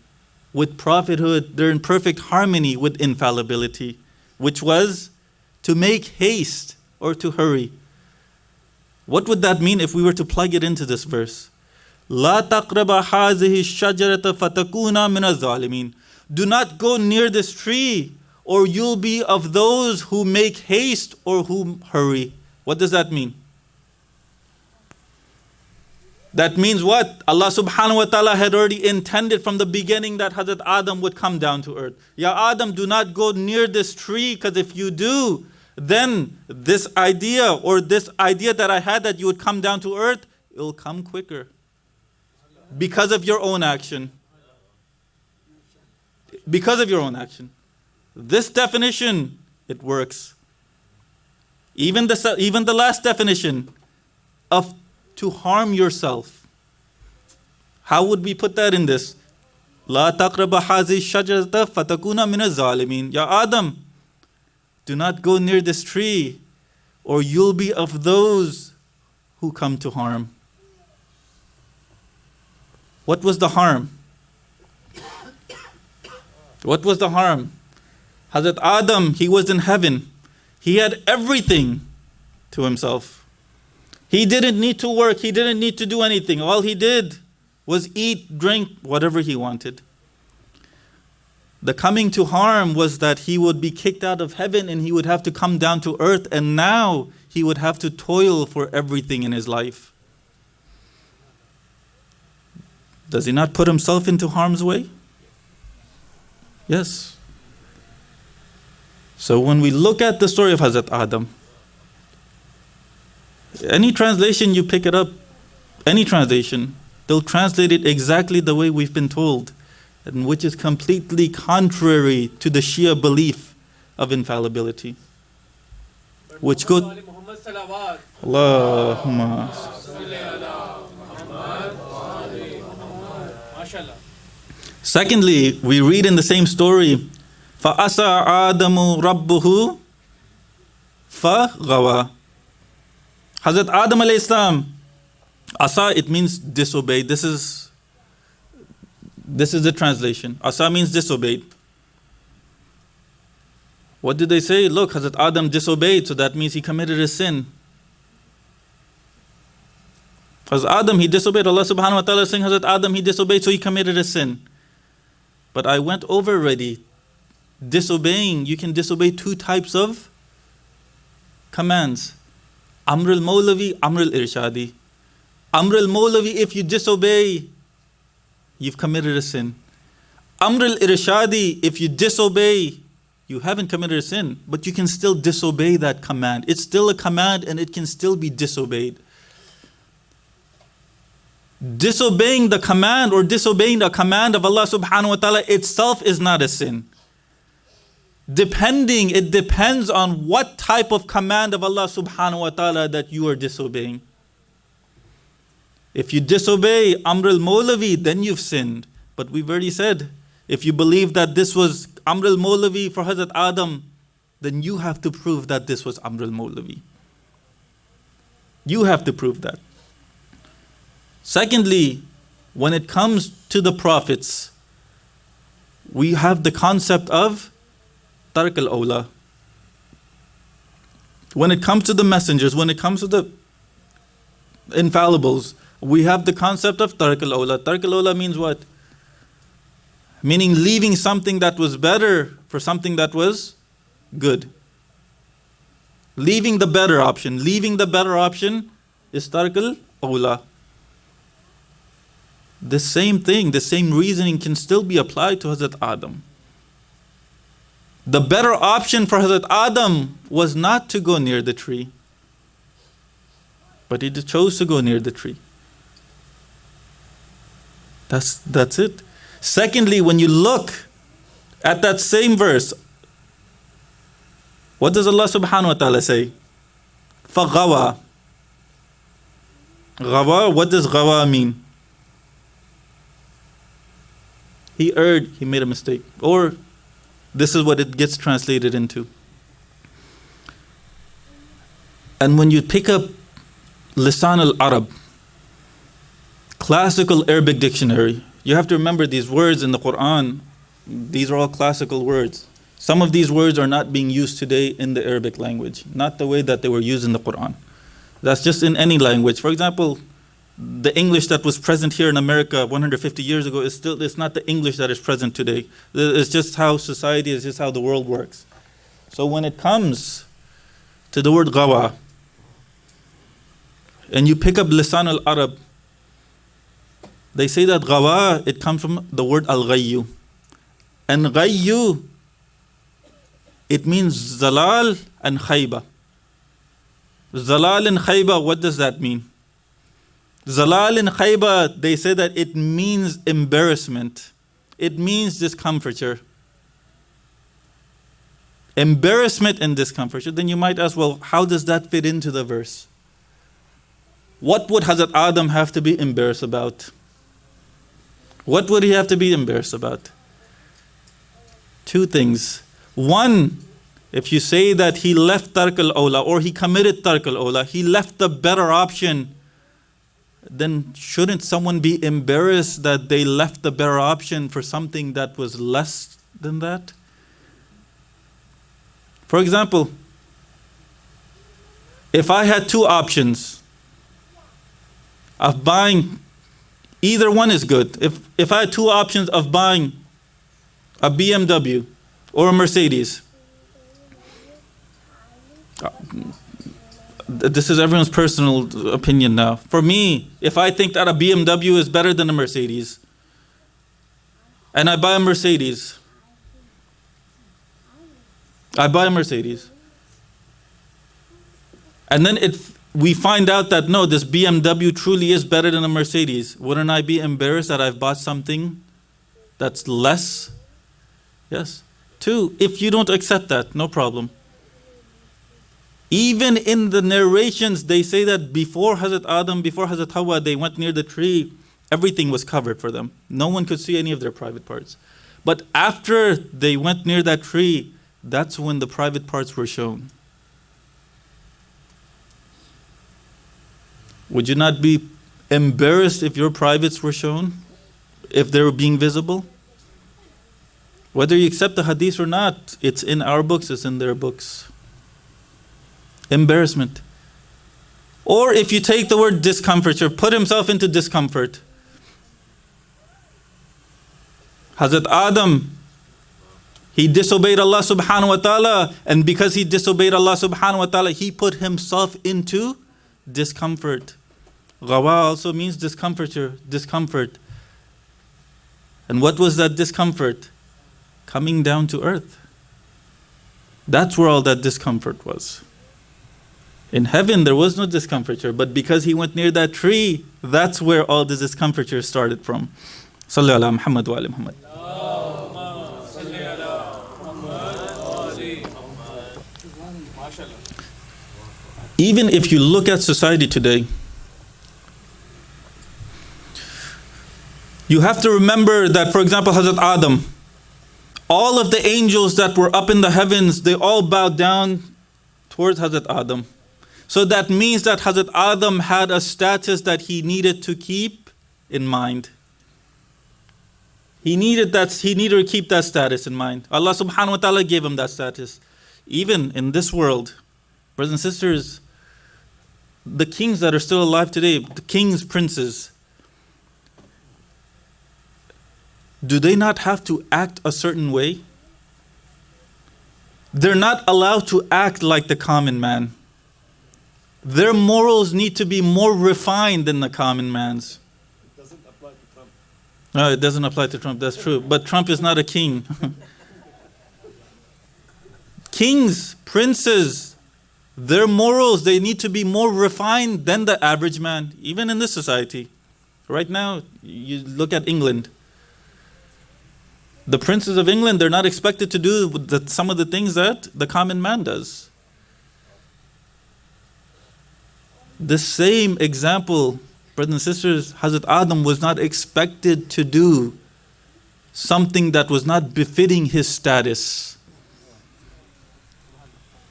with prophethood. They're in perfect harmony with infallibility, which was to make haste or to hurry. What would that mean if we were to plug it into this verse? لا تقرب هذه الشجرة فتكونا من الظالمين. Do not go near this tree, or you'll be of those who make haste or who hurry. What does that mean? That means what? Allah subhanahu wa ta'ala had already intended from the beginning that Hazrat Adam would come down to earth. Ya Adam, do not go near this tree, because if you do, then this idea that I had that you would come down to earth, it will come quicker. Because of your own action. Because of your own action. This definition, it works. Even the last definition of to harm yourself. How would we put that in this? La taqraba hazi shajarata fatakuna min az-zalimin. Ya Adam, do not go near this tree, or you'll be of those who come to harm. What was the harm? What was the harm? Hazrat Adam, he was in heaven. He had everything to himself. He didn't need to work. He didn't need to do anything. All he did was eat, drink, whatever he wanted. The coming to harm was that he would be kicked out of heaven and he would have to come down to earth, and now he would have to toil for everything in his life. Does he not put himself into harm's way? Yes. So when we look at the story of Hazrat Adam, any translation you pick it up, any translation, they'll translate it exactly the way we've been told, and which is completely contrary to the Shia belief of infallibility. Which goes, Allahumma. Secondly, we read in the same story, فَأَسَى آدَمُ رَبُّهُ فَغَوَى. Hazrat Adam alayhi salam, asa, it means disobeyed. This is the translation. Asa means disobeyed. What did they say? Look, Hazrat Adam disobeyed, so that means he committed a sin. Hazrat Adam, he disobeyed. Allah subhanahu wa ta'ala is saying, Hazrat Adam, he disobeyed, so he committed a sin. But I went over already. Disobeying, you can disobey two types of commands. Amr al-Mawlavi, Amr al-Irshadi. Amr al-Mawlavi, if you disobey, you've committed a sin. Amr al-Irshadi, if you disobey, you haven't committed a sin, but you can still disobey that command. It's still a command and it can still be disobeyed. Disobeying the command or disobeying the command of Allah subhanahu wa ta'ala itself is not a sin. It depends on what type of command of Allah subhanahu wa ta'ala that you are disobeying. If you disobey Amr al-Mawlavi, then you've sinned. But we've already said, if you believe that this was Amr al-Mawlavi for Hazrat Adam, then you have to prove that this was Amr al-Mawlavi. You have to prove that. Secondly, when it comes to the prophets, we have the concept of Tark al-Awla. When it comes to the messengers, when it comes to the infallibles, we have the concept of Tark al-Awla. Tark al-Awla means what? Meaning leaving something that was better for something that was good. Leaving the better option. Leaving the better option is Tark al-Awla. The same thing, the same reasoning can still be applied to Hazrat Adam. The better option for Hazrat Adam was not to go near the tree, but he chose to go near the tree. That's it. Secondly, when you look at that same verse, what does Allah subhanahu wa ta'ala say? فَغَوَى. Ghawa, what does ghawa mean? He erred, he made a mistake. Or this is what it gets translated into. And when you pick up Lisan al-Arab, classical Arabic dictionary, you have to remember these words in the Quran, these are all classical words. Some of these words are not being used today in the Arabic language, not the way that they were used in the Quran. That's just in any language. For example, the English that was present here in America 150 years ago it's not the English that is present today. It's just how society is, just how the world works. So when it comes to the word ghawa, and you pick up Lisan al-Arab, they say that ghawa, it comes from the word al-ghayyu. And ghayyu, it means zalal and khayba. Zalal and khayba, what does that mean? Zalal and khayba, they say that it means embarrassment. It means discomfiture. Embarrassment and discomfiture. Then you might ask, well, how does that fit into the verse? What would Hazrat Adam have to be embarrassed about? What would he have to be embarrassed about? Two things. One, if you say that he left Tark al-Awla or he committed Tark al-Awla, he left the better option, then shouldn't someone be embarrassed that they left the better option for something that was less than that? For example, if I had two options of buying, either one is good. If I had two options of buying a BMW or a Mercedes, this is everyone's personal opinion now. For me, if I think that a BMW is better than a Mercedes, and I buy a Mercedes, and then we find out that no, this BMW truly is better than a Mercedes, wouldn't I be embarrassed that I've bought something that's less? Yes. Two, if you don't accept that, no problem. Even in the narrations, they say that before Hazrat Adam, before Hazrat Hawa, they went near the tree, everything was covered for them. No one could see any of their private parts. But after they went near that tree, that's when the private parts were shown. Would you not be embarrassed if your privates were shown? If they were being visible? Whether you accept the hadith or not, it's in our books, it's in their books. Embarrassment. Or if you take the word discomfiture, put himself into discomfort. Hazrat Adam, he disobeyed Allah subhanahu wa ta'ala, and because he disobeyed Allah subhanahu wa ta'ala, he put himself into discomfort. Ghawa also means discomfiture, discomfort. And what was that discomfort? Coming down to earth. That's where all that discomfort was. In heaven there was no discomfiture, but because he went near that tree, that's where all the discomfiture started from. Salli ala Muhammad wa ala Muhammad. Even if you look at society today, you have to remember that, for example, Hazrat Adam, all of the angels that were up in the heavens, they all bowed down towards Hazrat Adam. So that means that Hazrat Adam had a status that he needed to keep in mind. He needed to keep that status in mind. Allah subhanahu wa ta'ala gave him that status. Even in this world, brothers and sisters, the kings that are still alive today, the kings, princes, do they not have to act a certain way? They're not allowed to act like the common man. Their morals need to be more refined than the common man's. It doesn't apply to Trump. No, it doesn't apply to Trump, that's true. But Trump is not a king. Kings, princes, their morals, they need to be more refined than the average man, even in this society. Right now, you look at England. The princes of England, they're not expected to do some of the things that the common man does. The same example, brothers and sisters, Hazrat Adam was not expected to do something that was not befitting his status.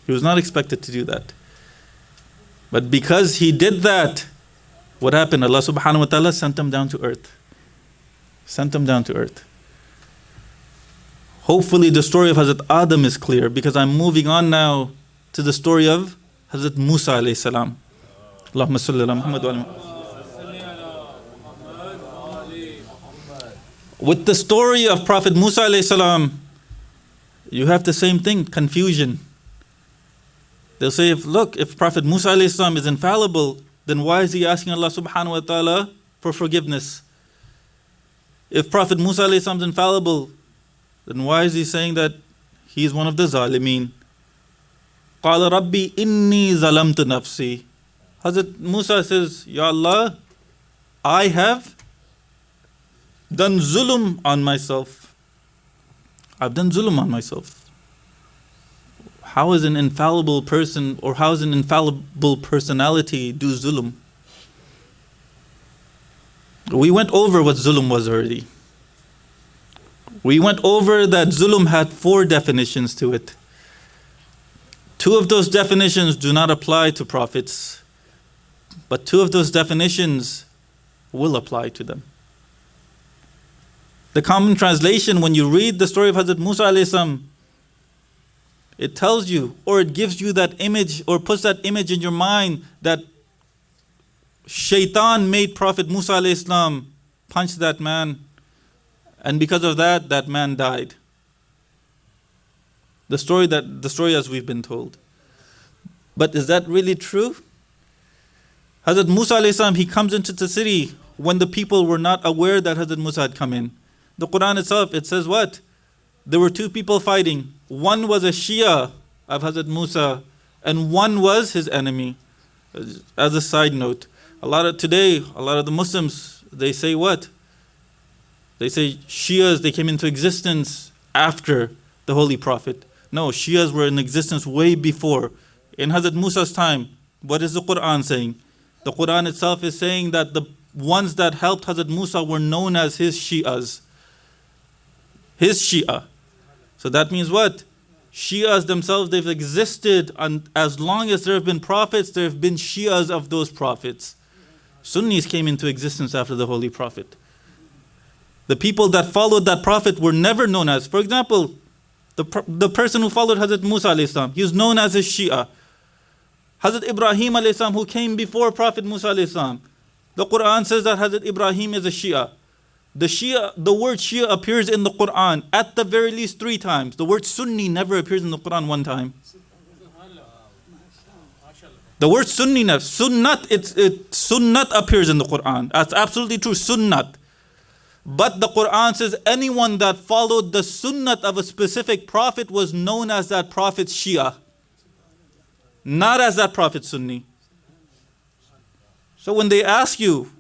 He was not expected to do that. But because he did that, what happened? Allah subhanahu wa ta'ala sent him down to earth. Sent him down to earth. Hopefully the story of Hazrat Adam is clear, because I'm moving on now to the story of Hazrat Musa alayhi salam. Allahumma salli ala Muhammad wa ala Muhammad. With the story of Prophet Musa alayhi salam, you have the same thing, confusion. They'll say, if Prophet Musa alayhi salam is infallible, then why is he asking Allah subhanahu wa ta'ala for forgiveness? If Prophet Musa alayhi salam is infallible, then why is he saying that he is one of the zalimeen? قَالَ رَبِّي إِنِّي ظَلَمْتُ نَفْسِي. Hazrat Musa says, Ya Allah, I have done zulm on myself. I've done zulm on myself. How is an infallible person, or how is an infallible personality do zulm? We went over what zulm was already. We went over that zulm had 4 definitions to it. 2 of those definitions do not apply to prophets, but 2 of those definitions will apply to them. The common translation, when you read the story of Hazrat Musa alayhi salam, it tells you, or it gives you that image, or puts that image in your mind, that shaitan made Prophet Musa alayhi salam punch that man, and because of that, that man died. The story as we've been told. But is that really true? Hazrat Musa alayhi salam, he comes into the city when the people were not aware that Hazrat Musa had come in. The Quran itself, it says what? There were 2 people fighting. One was a Shia of Hazrat Musa, and one was his enemy. As a side note, a lot of the Muslims, they say what? They say Shias, they came into existence after the Holy Prophet. No, Shias were in existence way before. In Hazrat Musa's time, what is the Quran saying? The Quran itself is saying that the ones that helped Hazrat Musa were known as his Shias. His Shia. So that means what? Shias themselves, they've existed, and as long as there have been prophets, there have been Shias of those prophets. Sunnis came into existence after the Holy Prophet. The people that followed that prophet were never known as, for example, the person who followed Hazrat Musa alayhi salam, he was known as a Shia. Hazrat Ibrahim alayhi salam, who came before Prophet Musa alayhi salam, the Quran says that Hazrat Ibrahim is a Shia. The word Shia appears in the Quran at the very least 3 times. The word Sunni never appears in the Quran 1 time. The word Sunni, Sunnat, Sunnat appears in the Quran. That's absolutely true, Sunnat. But the Quran says anyone that followed the Sunnat of a specific prophet was known as that prophet's Shia, not as that prophet's Sunni. So when they ask you,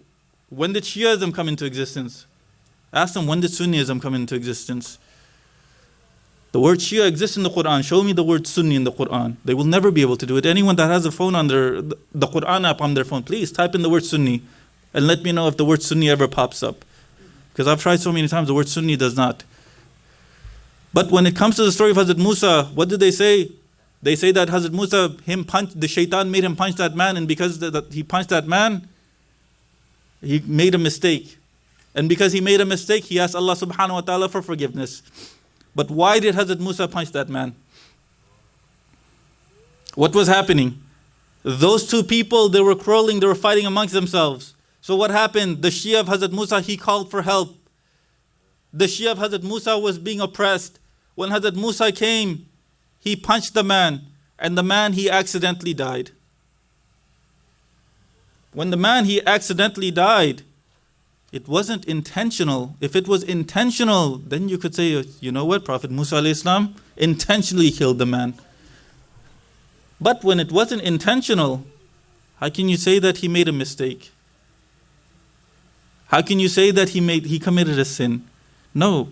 when did Shiaism come into existence? Ask them, when did Sunniism come into existence? The word Shia exists in the Quran. Show me the word Sunni in the Quran. They will never be able to do it. Anyone that has a phone on the Quran app on their phone, please type in the word Sunni and let me know if the word Sunni ever pops up. Because I've tried so many times, the word Sunni does not. But when it comes to the story of Hazrat Musa, what did they say? They say that Hazrat Musa, the shaitan made him punch that man, and because he punched that man, he made a mistake. And because he made a mistake, he asked Allah subhanahu wa ta'ala for forgiveness. But why did Hazrat Musa punch that man? What was happening? Those 2 people, they were quarreling, they were fighting amongst themselves. So what happened? The Shia of Hazrat Musa, he called for help. The Shia of Hazrat Musa was being oppressed. When Hazrat Musa came, he punched the man, and the man, he accidentally died. When the man, he accidentally died, it wasn't intentional. If it was intentional, then you could say, you know what, Prophet Musa alayhi salam intentionally killed the man. But when it wasn't intentional, how can you say that he made a mistake? How can you say that he committed a sin? No.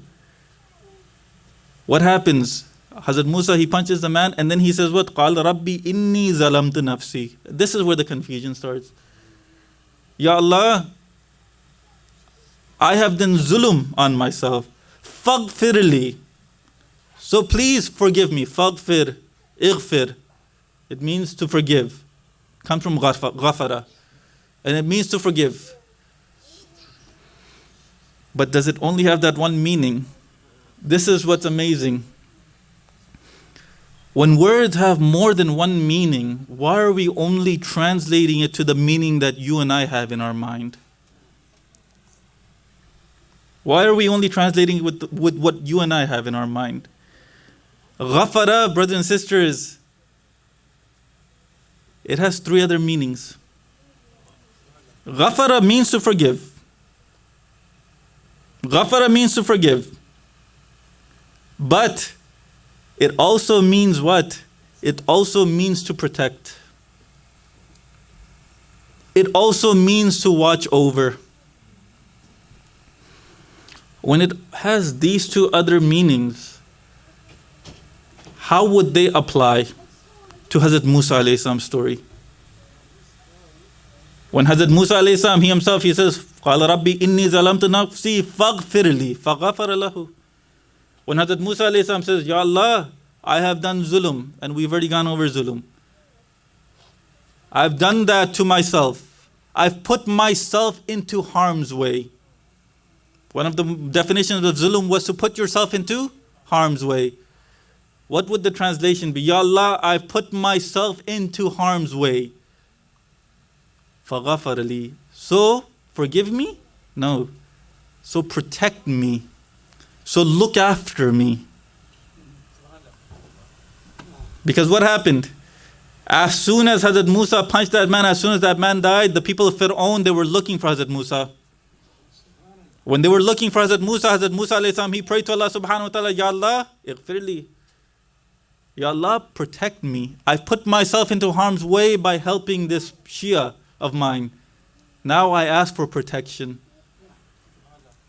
What happens? Hazrat Musa, he punches the man, and then he says what? قَالَ رَبِّي إِنِّي ظَلَمْتُ نَفْسِي. This is where the confusion starts. Ya Allah, I have done zulm on myself. فَغْفِرْ لِي. So please forgive me. فَغْفِرْ, إِغْفِرْ. It means to forgive. Comes from ghafara. And it means to forgive. But does it only have that one meaning? This is what's amazing. When words have more than one meaning, why are we only translating it to the meaning that you and I have in our mind? Why are we only translating it with what you and I have in our mind? Ghafara, brothers and sisters, it has 3 other meanings. Ghafara means to forgive. Ghafara means to forgive. But it also means what? It also means to protect. It also means to watch over. When it has these 2 other meanings, how would they apply to Hazrat Musa alayhi salam's story? When Hazrat Musa alayhi salam, he himself, he says, قَالَ رَبِّي إِنِّي ظَلَمْتُ نَفْسِي فَاغْفِرْ لِي فَغَفَرَ لَهُ. When Hazrat Musa alayhi salam says, Ya Allah, I have done zulm, and we've already gone over zulm. I've done that to myself. I've put myself into harm's way. One of the definitions of zulm was to put yourself into harm's way. What would the translation be? Ya Allah, I've put myself into harm's way. فَغَفَرَ لِي. So, forgive me? No. So protect me. So look after me. Because what happened? As soon as Hazrat Musa punched that man, as soon as that man died, the people of Fir'aun, they were looking for Hazrat Musa. When they were looking for Hazrat Musa alayhi salam, he prayed to Allah subhanahu wa ta'ala, Ya Allah, ighfirli. Ya Allah, protect me. I've put myself into harm's way by helping this Shia of mine. Now I ask for protection.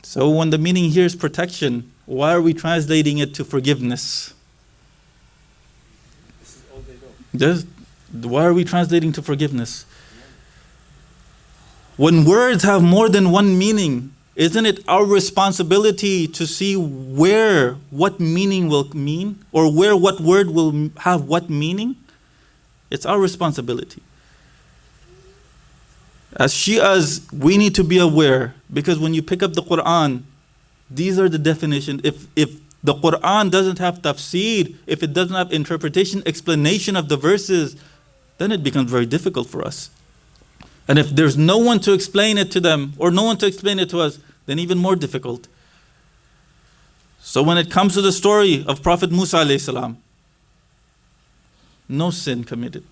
So when the meaning here is protection, why are we translating it to forgiveness? Why are we translating to forgiveness? When words have more than one meaning, isn't it our responsibility to see what meaning will mean, or where what word will have what meaning? It's our responsibility. As Shias, we need to be aware, because when you pick up the Quran, These are the definitions. If the Quran doesn't have tafsir, if it doesn't have interpretation, explanation of the verses, then it becomes very difficult for us. And if there's no one to explain it to them, or no one to explain it to us, then even more difficult. So when it comes to the story of Prophet Musa alayhi salam, no sin committed.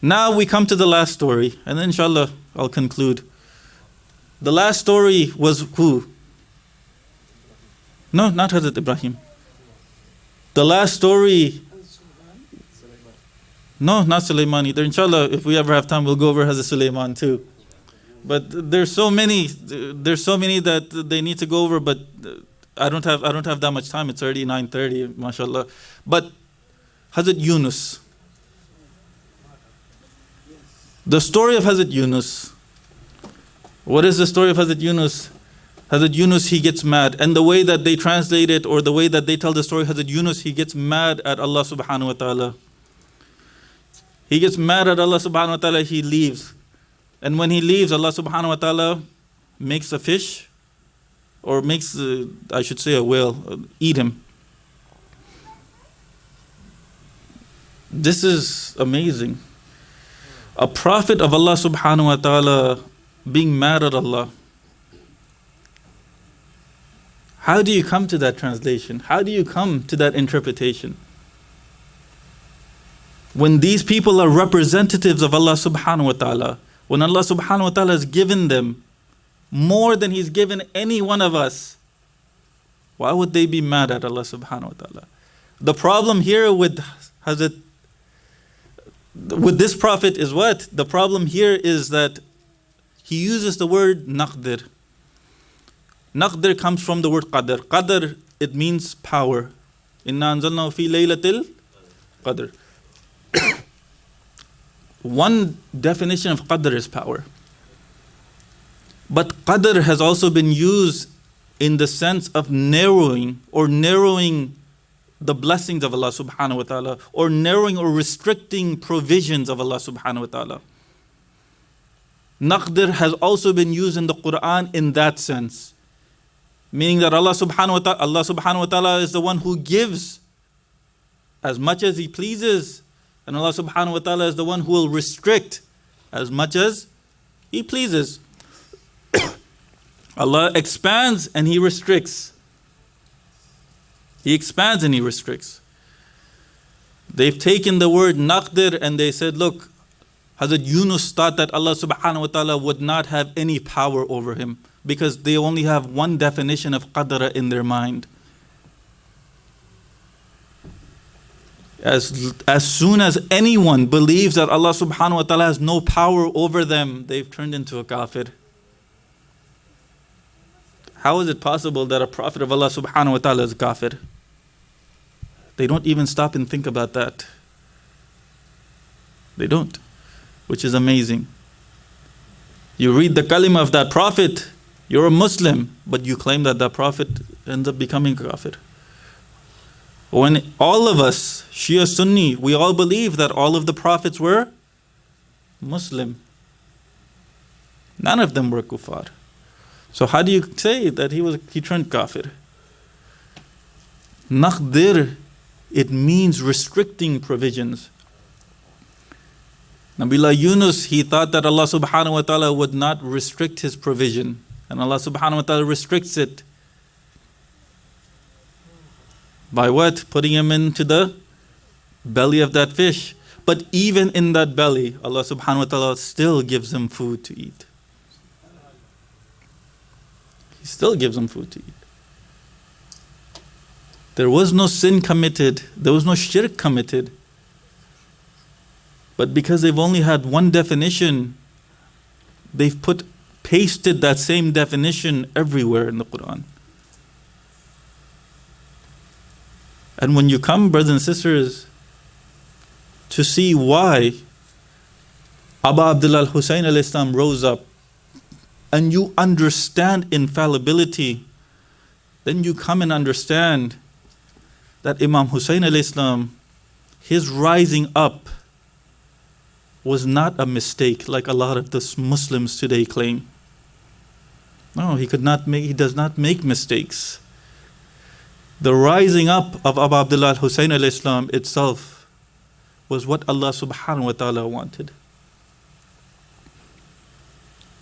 Now we come to the last story, and then inshallah I'll conclude. The last story was who? No, not Hazrat Ibrahim. The last story, no, not Sulaiman either. Inshallah, if we ever have time, we'll go over Hazrat Sulaiman too. But there's so many that they need to go over, but I don't have that much time. It's already 9:30, mashallah. But Hazrat Yunus. The story of Hazrat Yunus. What is the story of Hazrat Yunus? Hazrat Yunus, he gets mad. And the way that they translate it, or the way that they tell the story, Hazrat Yunus, he gets mad at Allah subhanahu wa ta'ala. He gets mad at Allah subhanahu wa ta'ala, he leaves. And when he leaves, Allah subhanahu wa ta'ala makes a fish, or makes, I should say a whale, eat him. This is amazing. A prophet of Allah subhanahu wa ta'ala being mad at Allah. How do you come to that translation? How do you come to that interpretation? When these people are representatives of Allah subhanahu wa ta'ala, when Allah subhanahu wa ta'ala has given them more than He's given any one of us, why would they be mad at Allah subhanahu wa ta'ala? The problem here with this prophet is what? The problem here is that he uses the word naqdir. Naqdir comes from the word qadr. Qadr, it means power. Inna anzalnahu fi laylatil qadr. One definition of qadr is power. But qadr has also been used in the sense of narrowing the blessings of Allah subhanahu wa ta'ala, or narrowing or restricting provisions of Allah subhanahu wa ta'ala. Naqdir has also been used in the Quran in that sense. Meaning that Allah subhanahu wa ta'ala is the one who gives as much as He pleases, and Allah subhanahu wa ta'ala is the one who will restrict as much as He pleases. Allah expands and He restricts. He expands and He restricts. They've taken the word naqdir and they said, look, Hazrat Yunus thought that Allah subhanahu wa ta'ala would not have any power over him, because they only have one definition of qadra in their mind. As soon as anyone believes that Allah subhanahu wa ta'ala has no power over them, they've turned into a kafir. How is it possible that a prophet of Allah subhanahu wa ta'ala is kafir? They don't even stop and think about that. They don't, which is amazing. You read the kalima of that prophet, you're a Muslim, but you claim that that prophet ends up becoming kafir. When all of us, Shia Sunni, we all believe that all of the prophets were Muslim. None of them were kuffar. So how do you say that he turned kafir? Naqdir, it means restricting provisions. Nabiullah Yunus, he thought that Allah subhanahu wa ta'ala would not restrict his provision. And Allah subhanahu wa ta'ala restricts it. By what? Putting him into the belly of that fish. But even in that belly, Allah subhanahu wa ta'ala still gives him food to eat. He still gives him food to eat. There was no sin committed. There was no shirk committed. But because they've only had one definition, they've pasted that same definition everywhere in the Quran. And when you come, brothers and sisters, to see why Abu Abdullah al-Husayn al-Islam rose up, and you understand infallibility, then you come and understand that Imam Hussein al-Islam, his rising up was not a mistake like a lot of the Muslims today claim. No, he does not make mistakes. The rising up of Abu Abdullah al-Hussein al-Islam itself was what Allah subhanahu wa ta'ala wanted.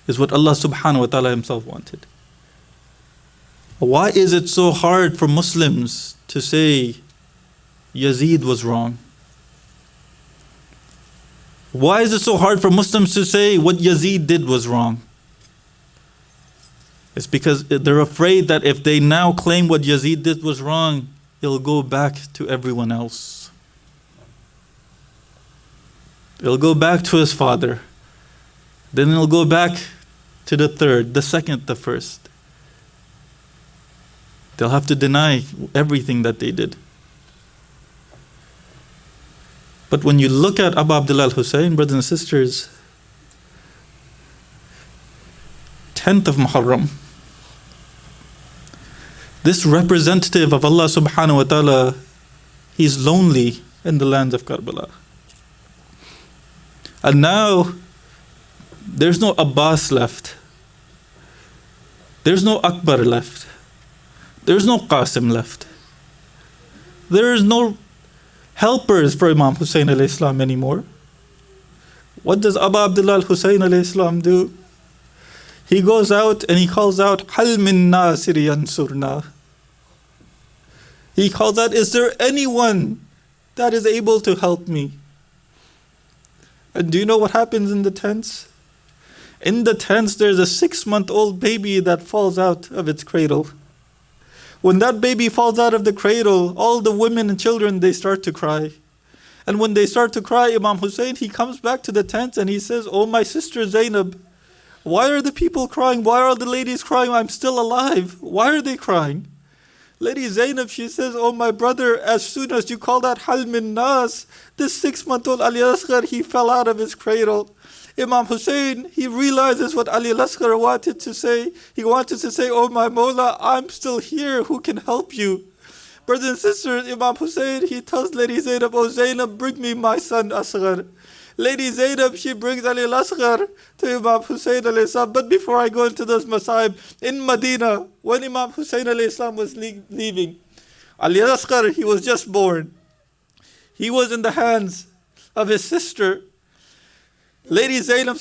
Is what Allah subhanahu wa ta'ala himself wanted. Why is it so hard for Muslims to say Yazid was wrong? Why is it so hard for Muslims to say what Yazid did was wrong? It's because they're afraid that if they now claim what Yazid did was wrong, it'll go back to everyone else. It'll go back to his father. Then it'll go back to the third, the second, the first. They'll have to deny everything that they did. But when you look at Abu Abdullah al-Hussein, brothers and sisters, 10th of Muharram, this representative of Allah subhanahu wa ta'ala, he's lonely in the lands of Karbala. And now, there's no Abbas left. There's no Akbar left. There's no Qasim left. There is no helpers for Imam Hussein alayhi salam anymore. What does Abu Abdullah al-Hussein alayhi salam do? He goes out and he calls out, Hal min nasir yansurna. He calls out, is there anyone that is able to help me? And do you know what happens in the tents? In the tents, there's a 6-month-old baby that falls out of its cradle. When that baby falls out of the cradle, all the women and children, they start to cry. And when they start to cry, Imam Hussein, he comes back to the tents and he says, oh, my sister Zainab, why are the people crying? Why are the ladies crying? I'm still alive. Why are they crying? Lady Zainab, she says, oh, my brother, as soon as you call that Hal min nas, this 6-month-old Ali al-Asghar, he fell out of his cradle. Imam Hussein, he realizes what Ali al-Asghar wanted to say. He wanted to say, oh my Mawla, I'm still here, who can help you? Brothers and sisters, Imam Hussein, he tells Lady Zainab, oh Zainab, bring me my son Asghar. Lady Zainab, she brings Ali al-Asghar to Imam Hussein alayhi salam. But before I go into this Masaib, in Medina, when Imam Hussein alayhi salam was leaving, Ali al-Asghar, he was just born. He was in the hands of his sister. Lady Zainab,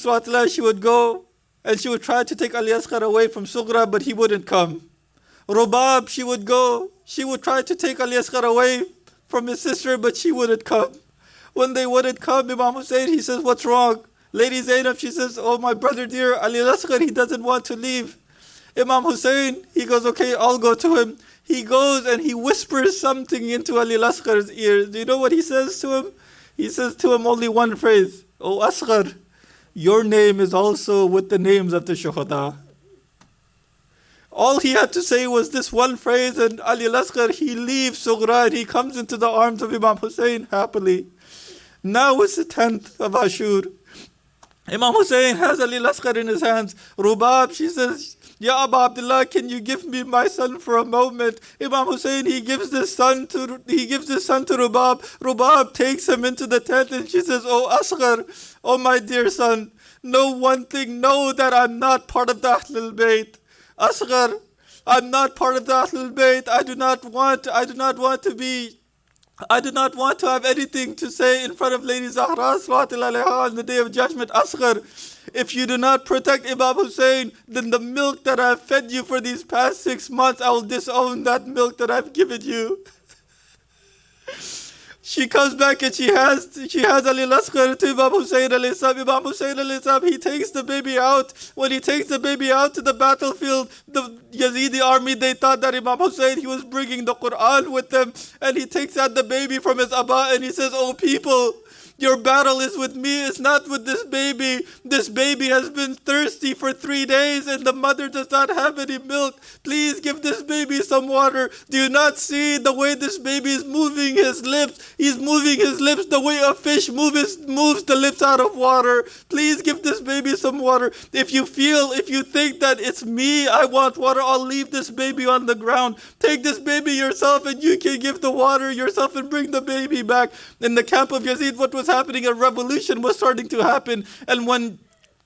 she would go and she would try to take Ali al-Asghar away from Sughra, but he wouldn't come. Rubab, she would go, she would try to take Ali al-Asghar away from his sister, but she wouldn't come. When they wouldn't come, Imam Hussein, he says, what's wrong? Lady Zainab, she says, oh my brother dear, Ali al-Asghar, he doesn't want to leave. Imam Hussein, he goes, okay, I'll go to him. He goes and he whispers something into Ali al-Asghar's ear. Do you know what he says to him? He says to him only one phrase, oh Asghar, your name is also with the names of the shuhada. All he had to say was this one phrase, and Ali al-Asghar, he leaves Sughra and he comes into the arms of Imam Hussein happily. Now it's the 10th of Ashur. Imam Hussein has Ali al-Asghar in his hands. Rubab, she says, Ya Abu Abdullah, can you give me my son for a moment? Imam Hussein, he gives this son to Rubab. Rubab takes him into the tent and she says, oh Asghar, oh my dear son, know one thing, know that I'm not part of the Ahlul Bayt. Asghar, I'm not part of the Ahlul Bayt. I do not want to have anything to say in front of Lady Zahra on the Day of Judgment. Asghar, if you do not protect Imam Hussein, then the milk that I've fed you for these past 6 months, I will disown that milk that I've given you. She comes back and she has Ali al-Asghar to Imam Hussein alayhi salam. Imam Hussein alayhi salam, he takes the baby out. When he takes the baby out to the battlefield, the Yazidi army, they thought that Imam Hussein, he was bringing the Quran with them. And he takes out the baby from his Abba and he says, oh people, your battle is with me, it's not with this baby. This baby has been thirsty for 3 days and the mother does not have any milk. Please give this baby some water. Do you not see the way this baby is moving his lips? He's moving his lips the way a fish moves the lips out of water. Please give this baby some water. If you think that it's me, I want water, I'll leave this baby on the ground. Take this baby yourself and you can give the water yourself and bring the baby back. In the camp of Yazid, what was happening? A revolution was starting to happen. And when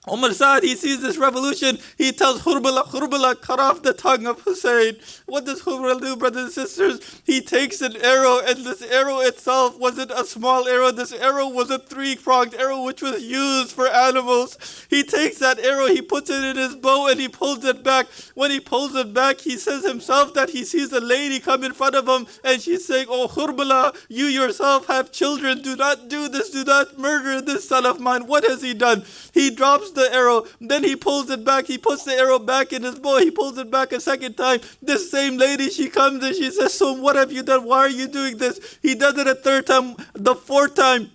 Umar Saad, he sees this revolution. He tells Hurbala, cut off the tongue of Hussein. What does Hurbala do, brothers and sisters? He takes an arrow, and this arrow itself wasn't a small arrow. This arrow was a 3-pronged arrow which was used for animals. He takes that arrow, he puts it in his bow, and he pulls it back. When he pulls it back, he says himself that he sees a lady come in front of him, and she's saying, "Oh Hurbala, you yourself have children. Do not do this. Do not murder this son of mine." What has he done? He drops the arrow, then he pulls it back, he puts the arrow back in his bow, he pulls it back a second time. This same lady, she comes and she says, "So what have you done? Why are you doing this?" He does it a third time. The fourth time,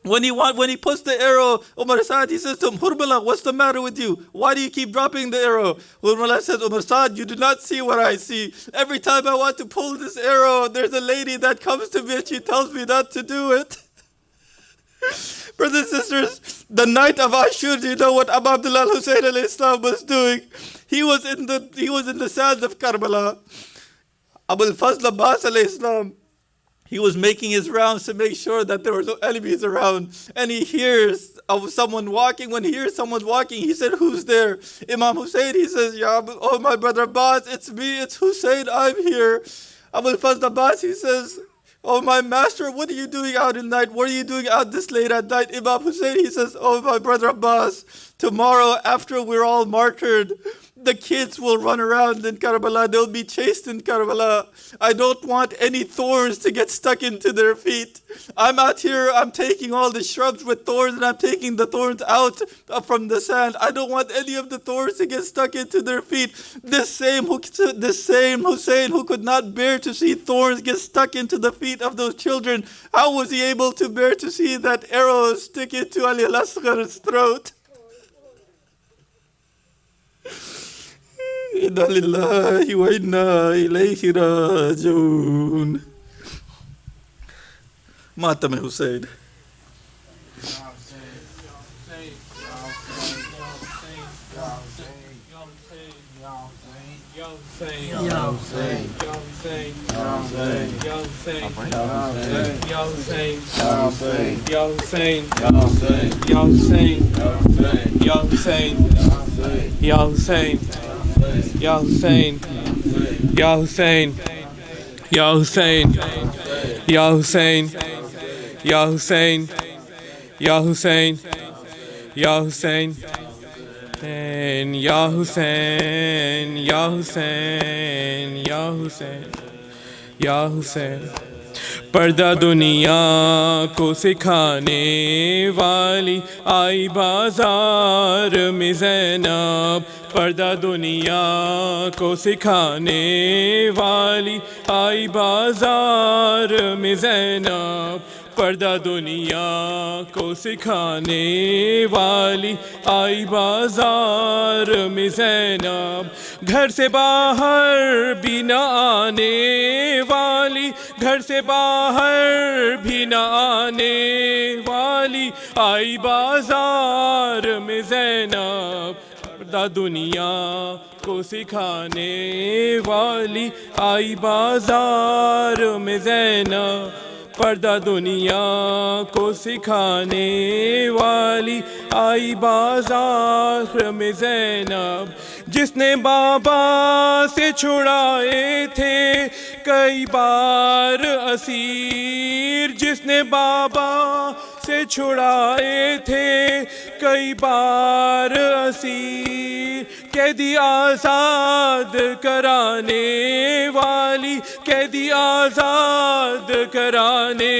when he puts the arrow, Umar Saad, he says to him, "Hurbala, what's the matter with you? Why do you keep dropping the arrow?" Hurbala says, "Umar Saad, you do not see what I see. Every time I want to pull this arrow, there's a lady that comes to me and she tells me not to do it." Brothers and sisters, the night of Ashur, do you know what Abu Abdullah Hussein alayhi salam was doing? He was in the sands of Karbala. Abul Fazl Abbas alayhi salam, he was making his rounds to make sure that there were no enemies around. And he hears of someone walking. When he hears someone walking, he said, "Who's there?" Imam Hussein, he says, "Oh my brother Abbas, it's me, it's Hussein, I'm here." Abul Fazl Abbas, he says, "Oh my master, what are you doing out at night? What are you doing out this late at night?" Imam Hussein, he says, "Oh my brother Abbas, tomorrow after we're all martyred, the kids will run around in Karbala. They'll be chased in Karbala. I don't want any thorns to get stuck into their feet. I'm out here, I'm taking all the shrubs with thorns and I'm taking the thorns out from the sand. I don't want any of the thorns to get stuck into their feet." This same Hussein who could not bear to see thorns get stuck into the feet of those children, how was he able to bear to see that arrow stick into Ali al-Asghar's throat? Inna lillahi wa inna ilayhi raji'un. Matam Hussein. Ya Hussein, Ya Hussein, Ya Hussein, Ya Hussein, Ya Hussein, Ya Hussein, Ya Hussein, Ya Hussein, Ya Hussein, Ya Hussein, Ya Hussein. पर्दा दुनिया को सिखाने वाली आई बाजार में ज़ैनब, पर्दा दुनिया को सिखाने वाली आई बाजार में ज़ैनब, पर्दा दुनिया को सिखाने वाली आई बाजार में ज़ैनब, घर से बाहर भी न आने वाली, घर से बाहर भी न आने वाली आई बाजार में ज़ैनब, पर्दा दुनिया को सिखाने वाली आई बाजार में ज़ैनब, पर्दा दुनिया को सिखाने वाली आई बाजार में ज़ैनब, जिसने बाबा से छुड़ाए थे कई बार असीर, जिसने बाबा से छुड़ाए थे कई बार असीर, कैदी आज़ाद कराने वाली, कैदी आज़ाद कराने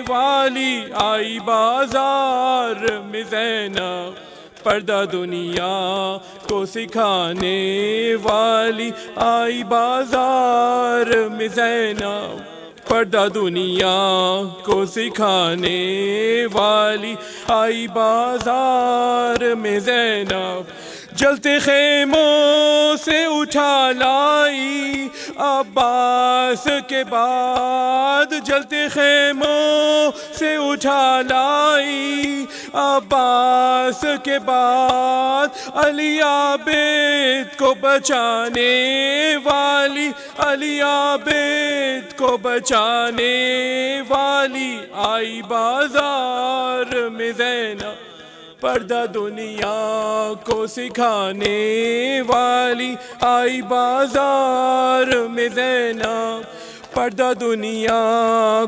वाली आई बाजार में ज़ैनब, पर्दा दुनिया को सिखाने वाली आई बाजार में ज़ैनब, पर्दा दुनिया को सिखाने वाली आई बाजार में ज़ैनब, जलते खेमों से उठा लाई अब्बास के बाद, जलते खेमों से उठा लाई अब्बास के बाद, अली आबिद को बचाने वाली, अली आबिद को बचाने वाली आई बाजार में ज़ैनब, پردہ دنیا کو سکھانے والی آئی بازار میں زینب، پردہ دنیا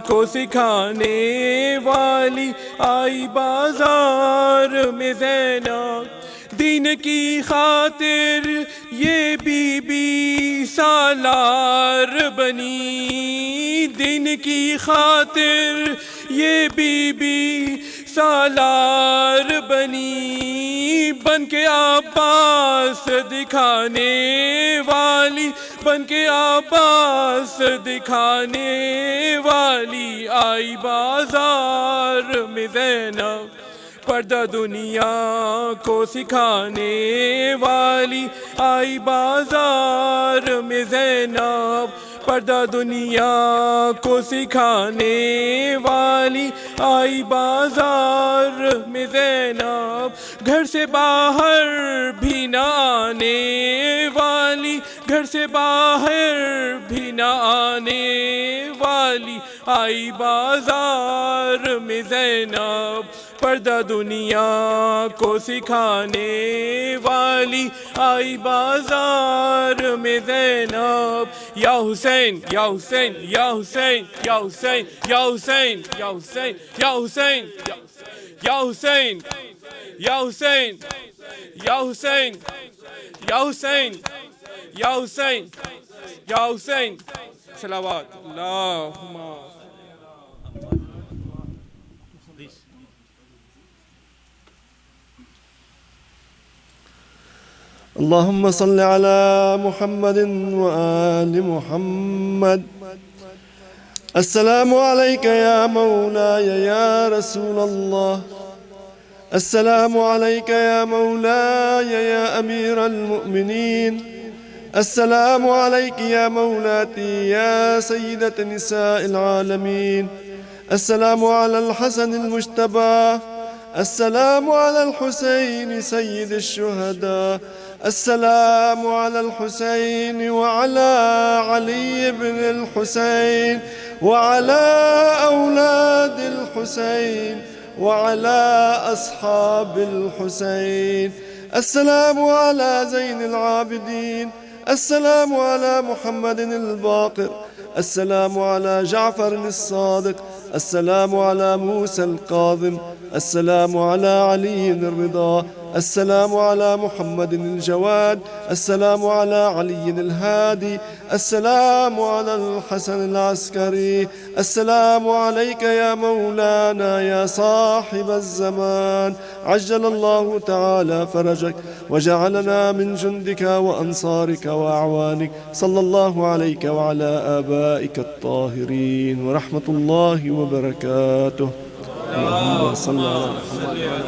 کو سکھانے والی آئی بازار میں زینب، دین کی خاطر یہ بی بی سالار بنی، دین کی خاطر یہ بی بی سالار بنی، بن کے عباس دکھانے والی، بن کے عباس دکھانے والی آئی بازار میں زینب، پردہ دنیا کو سکھانے والی آئی بازار میں زینب، پردہ دنیا کو سکھانے والی آئی بازار میں زینب، گھر سے باہر بھی نہ آنے والی، گھر سے باہر بھی نہ آنے والی آئی بازار میں زینب، پردہ دنیا کو سکھانے والی آئی بازار میں زینب، یا حسین یا حسین یا حسین یا حسین یا حسین یا حسین یا حسین یا حسین یا حسین یا حسین یا حسین یا حسین یا حسین صلوات اللہم اللهم صل على محمد وآل محمد. السلام عليك يا مولاي يا رسول الله، السلام عليك يا مولاي يا أمير المؤمنين، السلام عليك يا مولاتي يا سيدة نساء العالمين، السلام على الحسن المجتبى، السلام على الحسين سيد الشهداء، السلام على الحسين وعلى علي بن الحسين وعلى أولاد الحسين وعلى أصحاب الحسين، السلام على زين العابدين، السلام على محمد الباقر، السلام على جعفر الصادق، السلام على موسى الكاظم، السلام على علي الرضا، السلام على محمد الجواد، السلام على علي الهادي، السلام على الحسن العسكري، السلام عليك يا مولانا يا صاحب الزمان، عجل الله تعالى فرجك وجعلنا من جندك وأنصارك وأعوانك، صلى الله عليك وعلى آبائك الطاهرين ورحمة الله وبركاته. اللهم صل على محمد.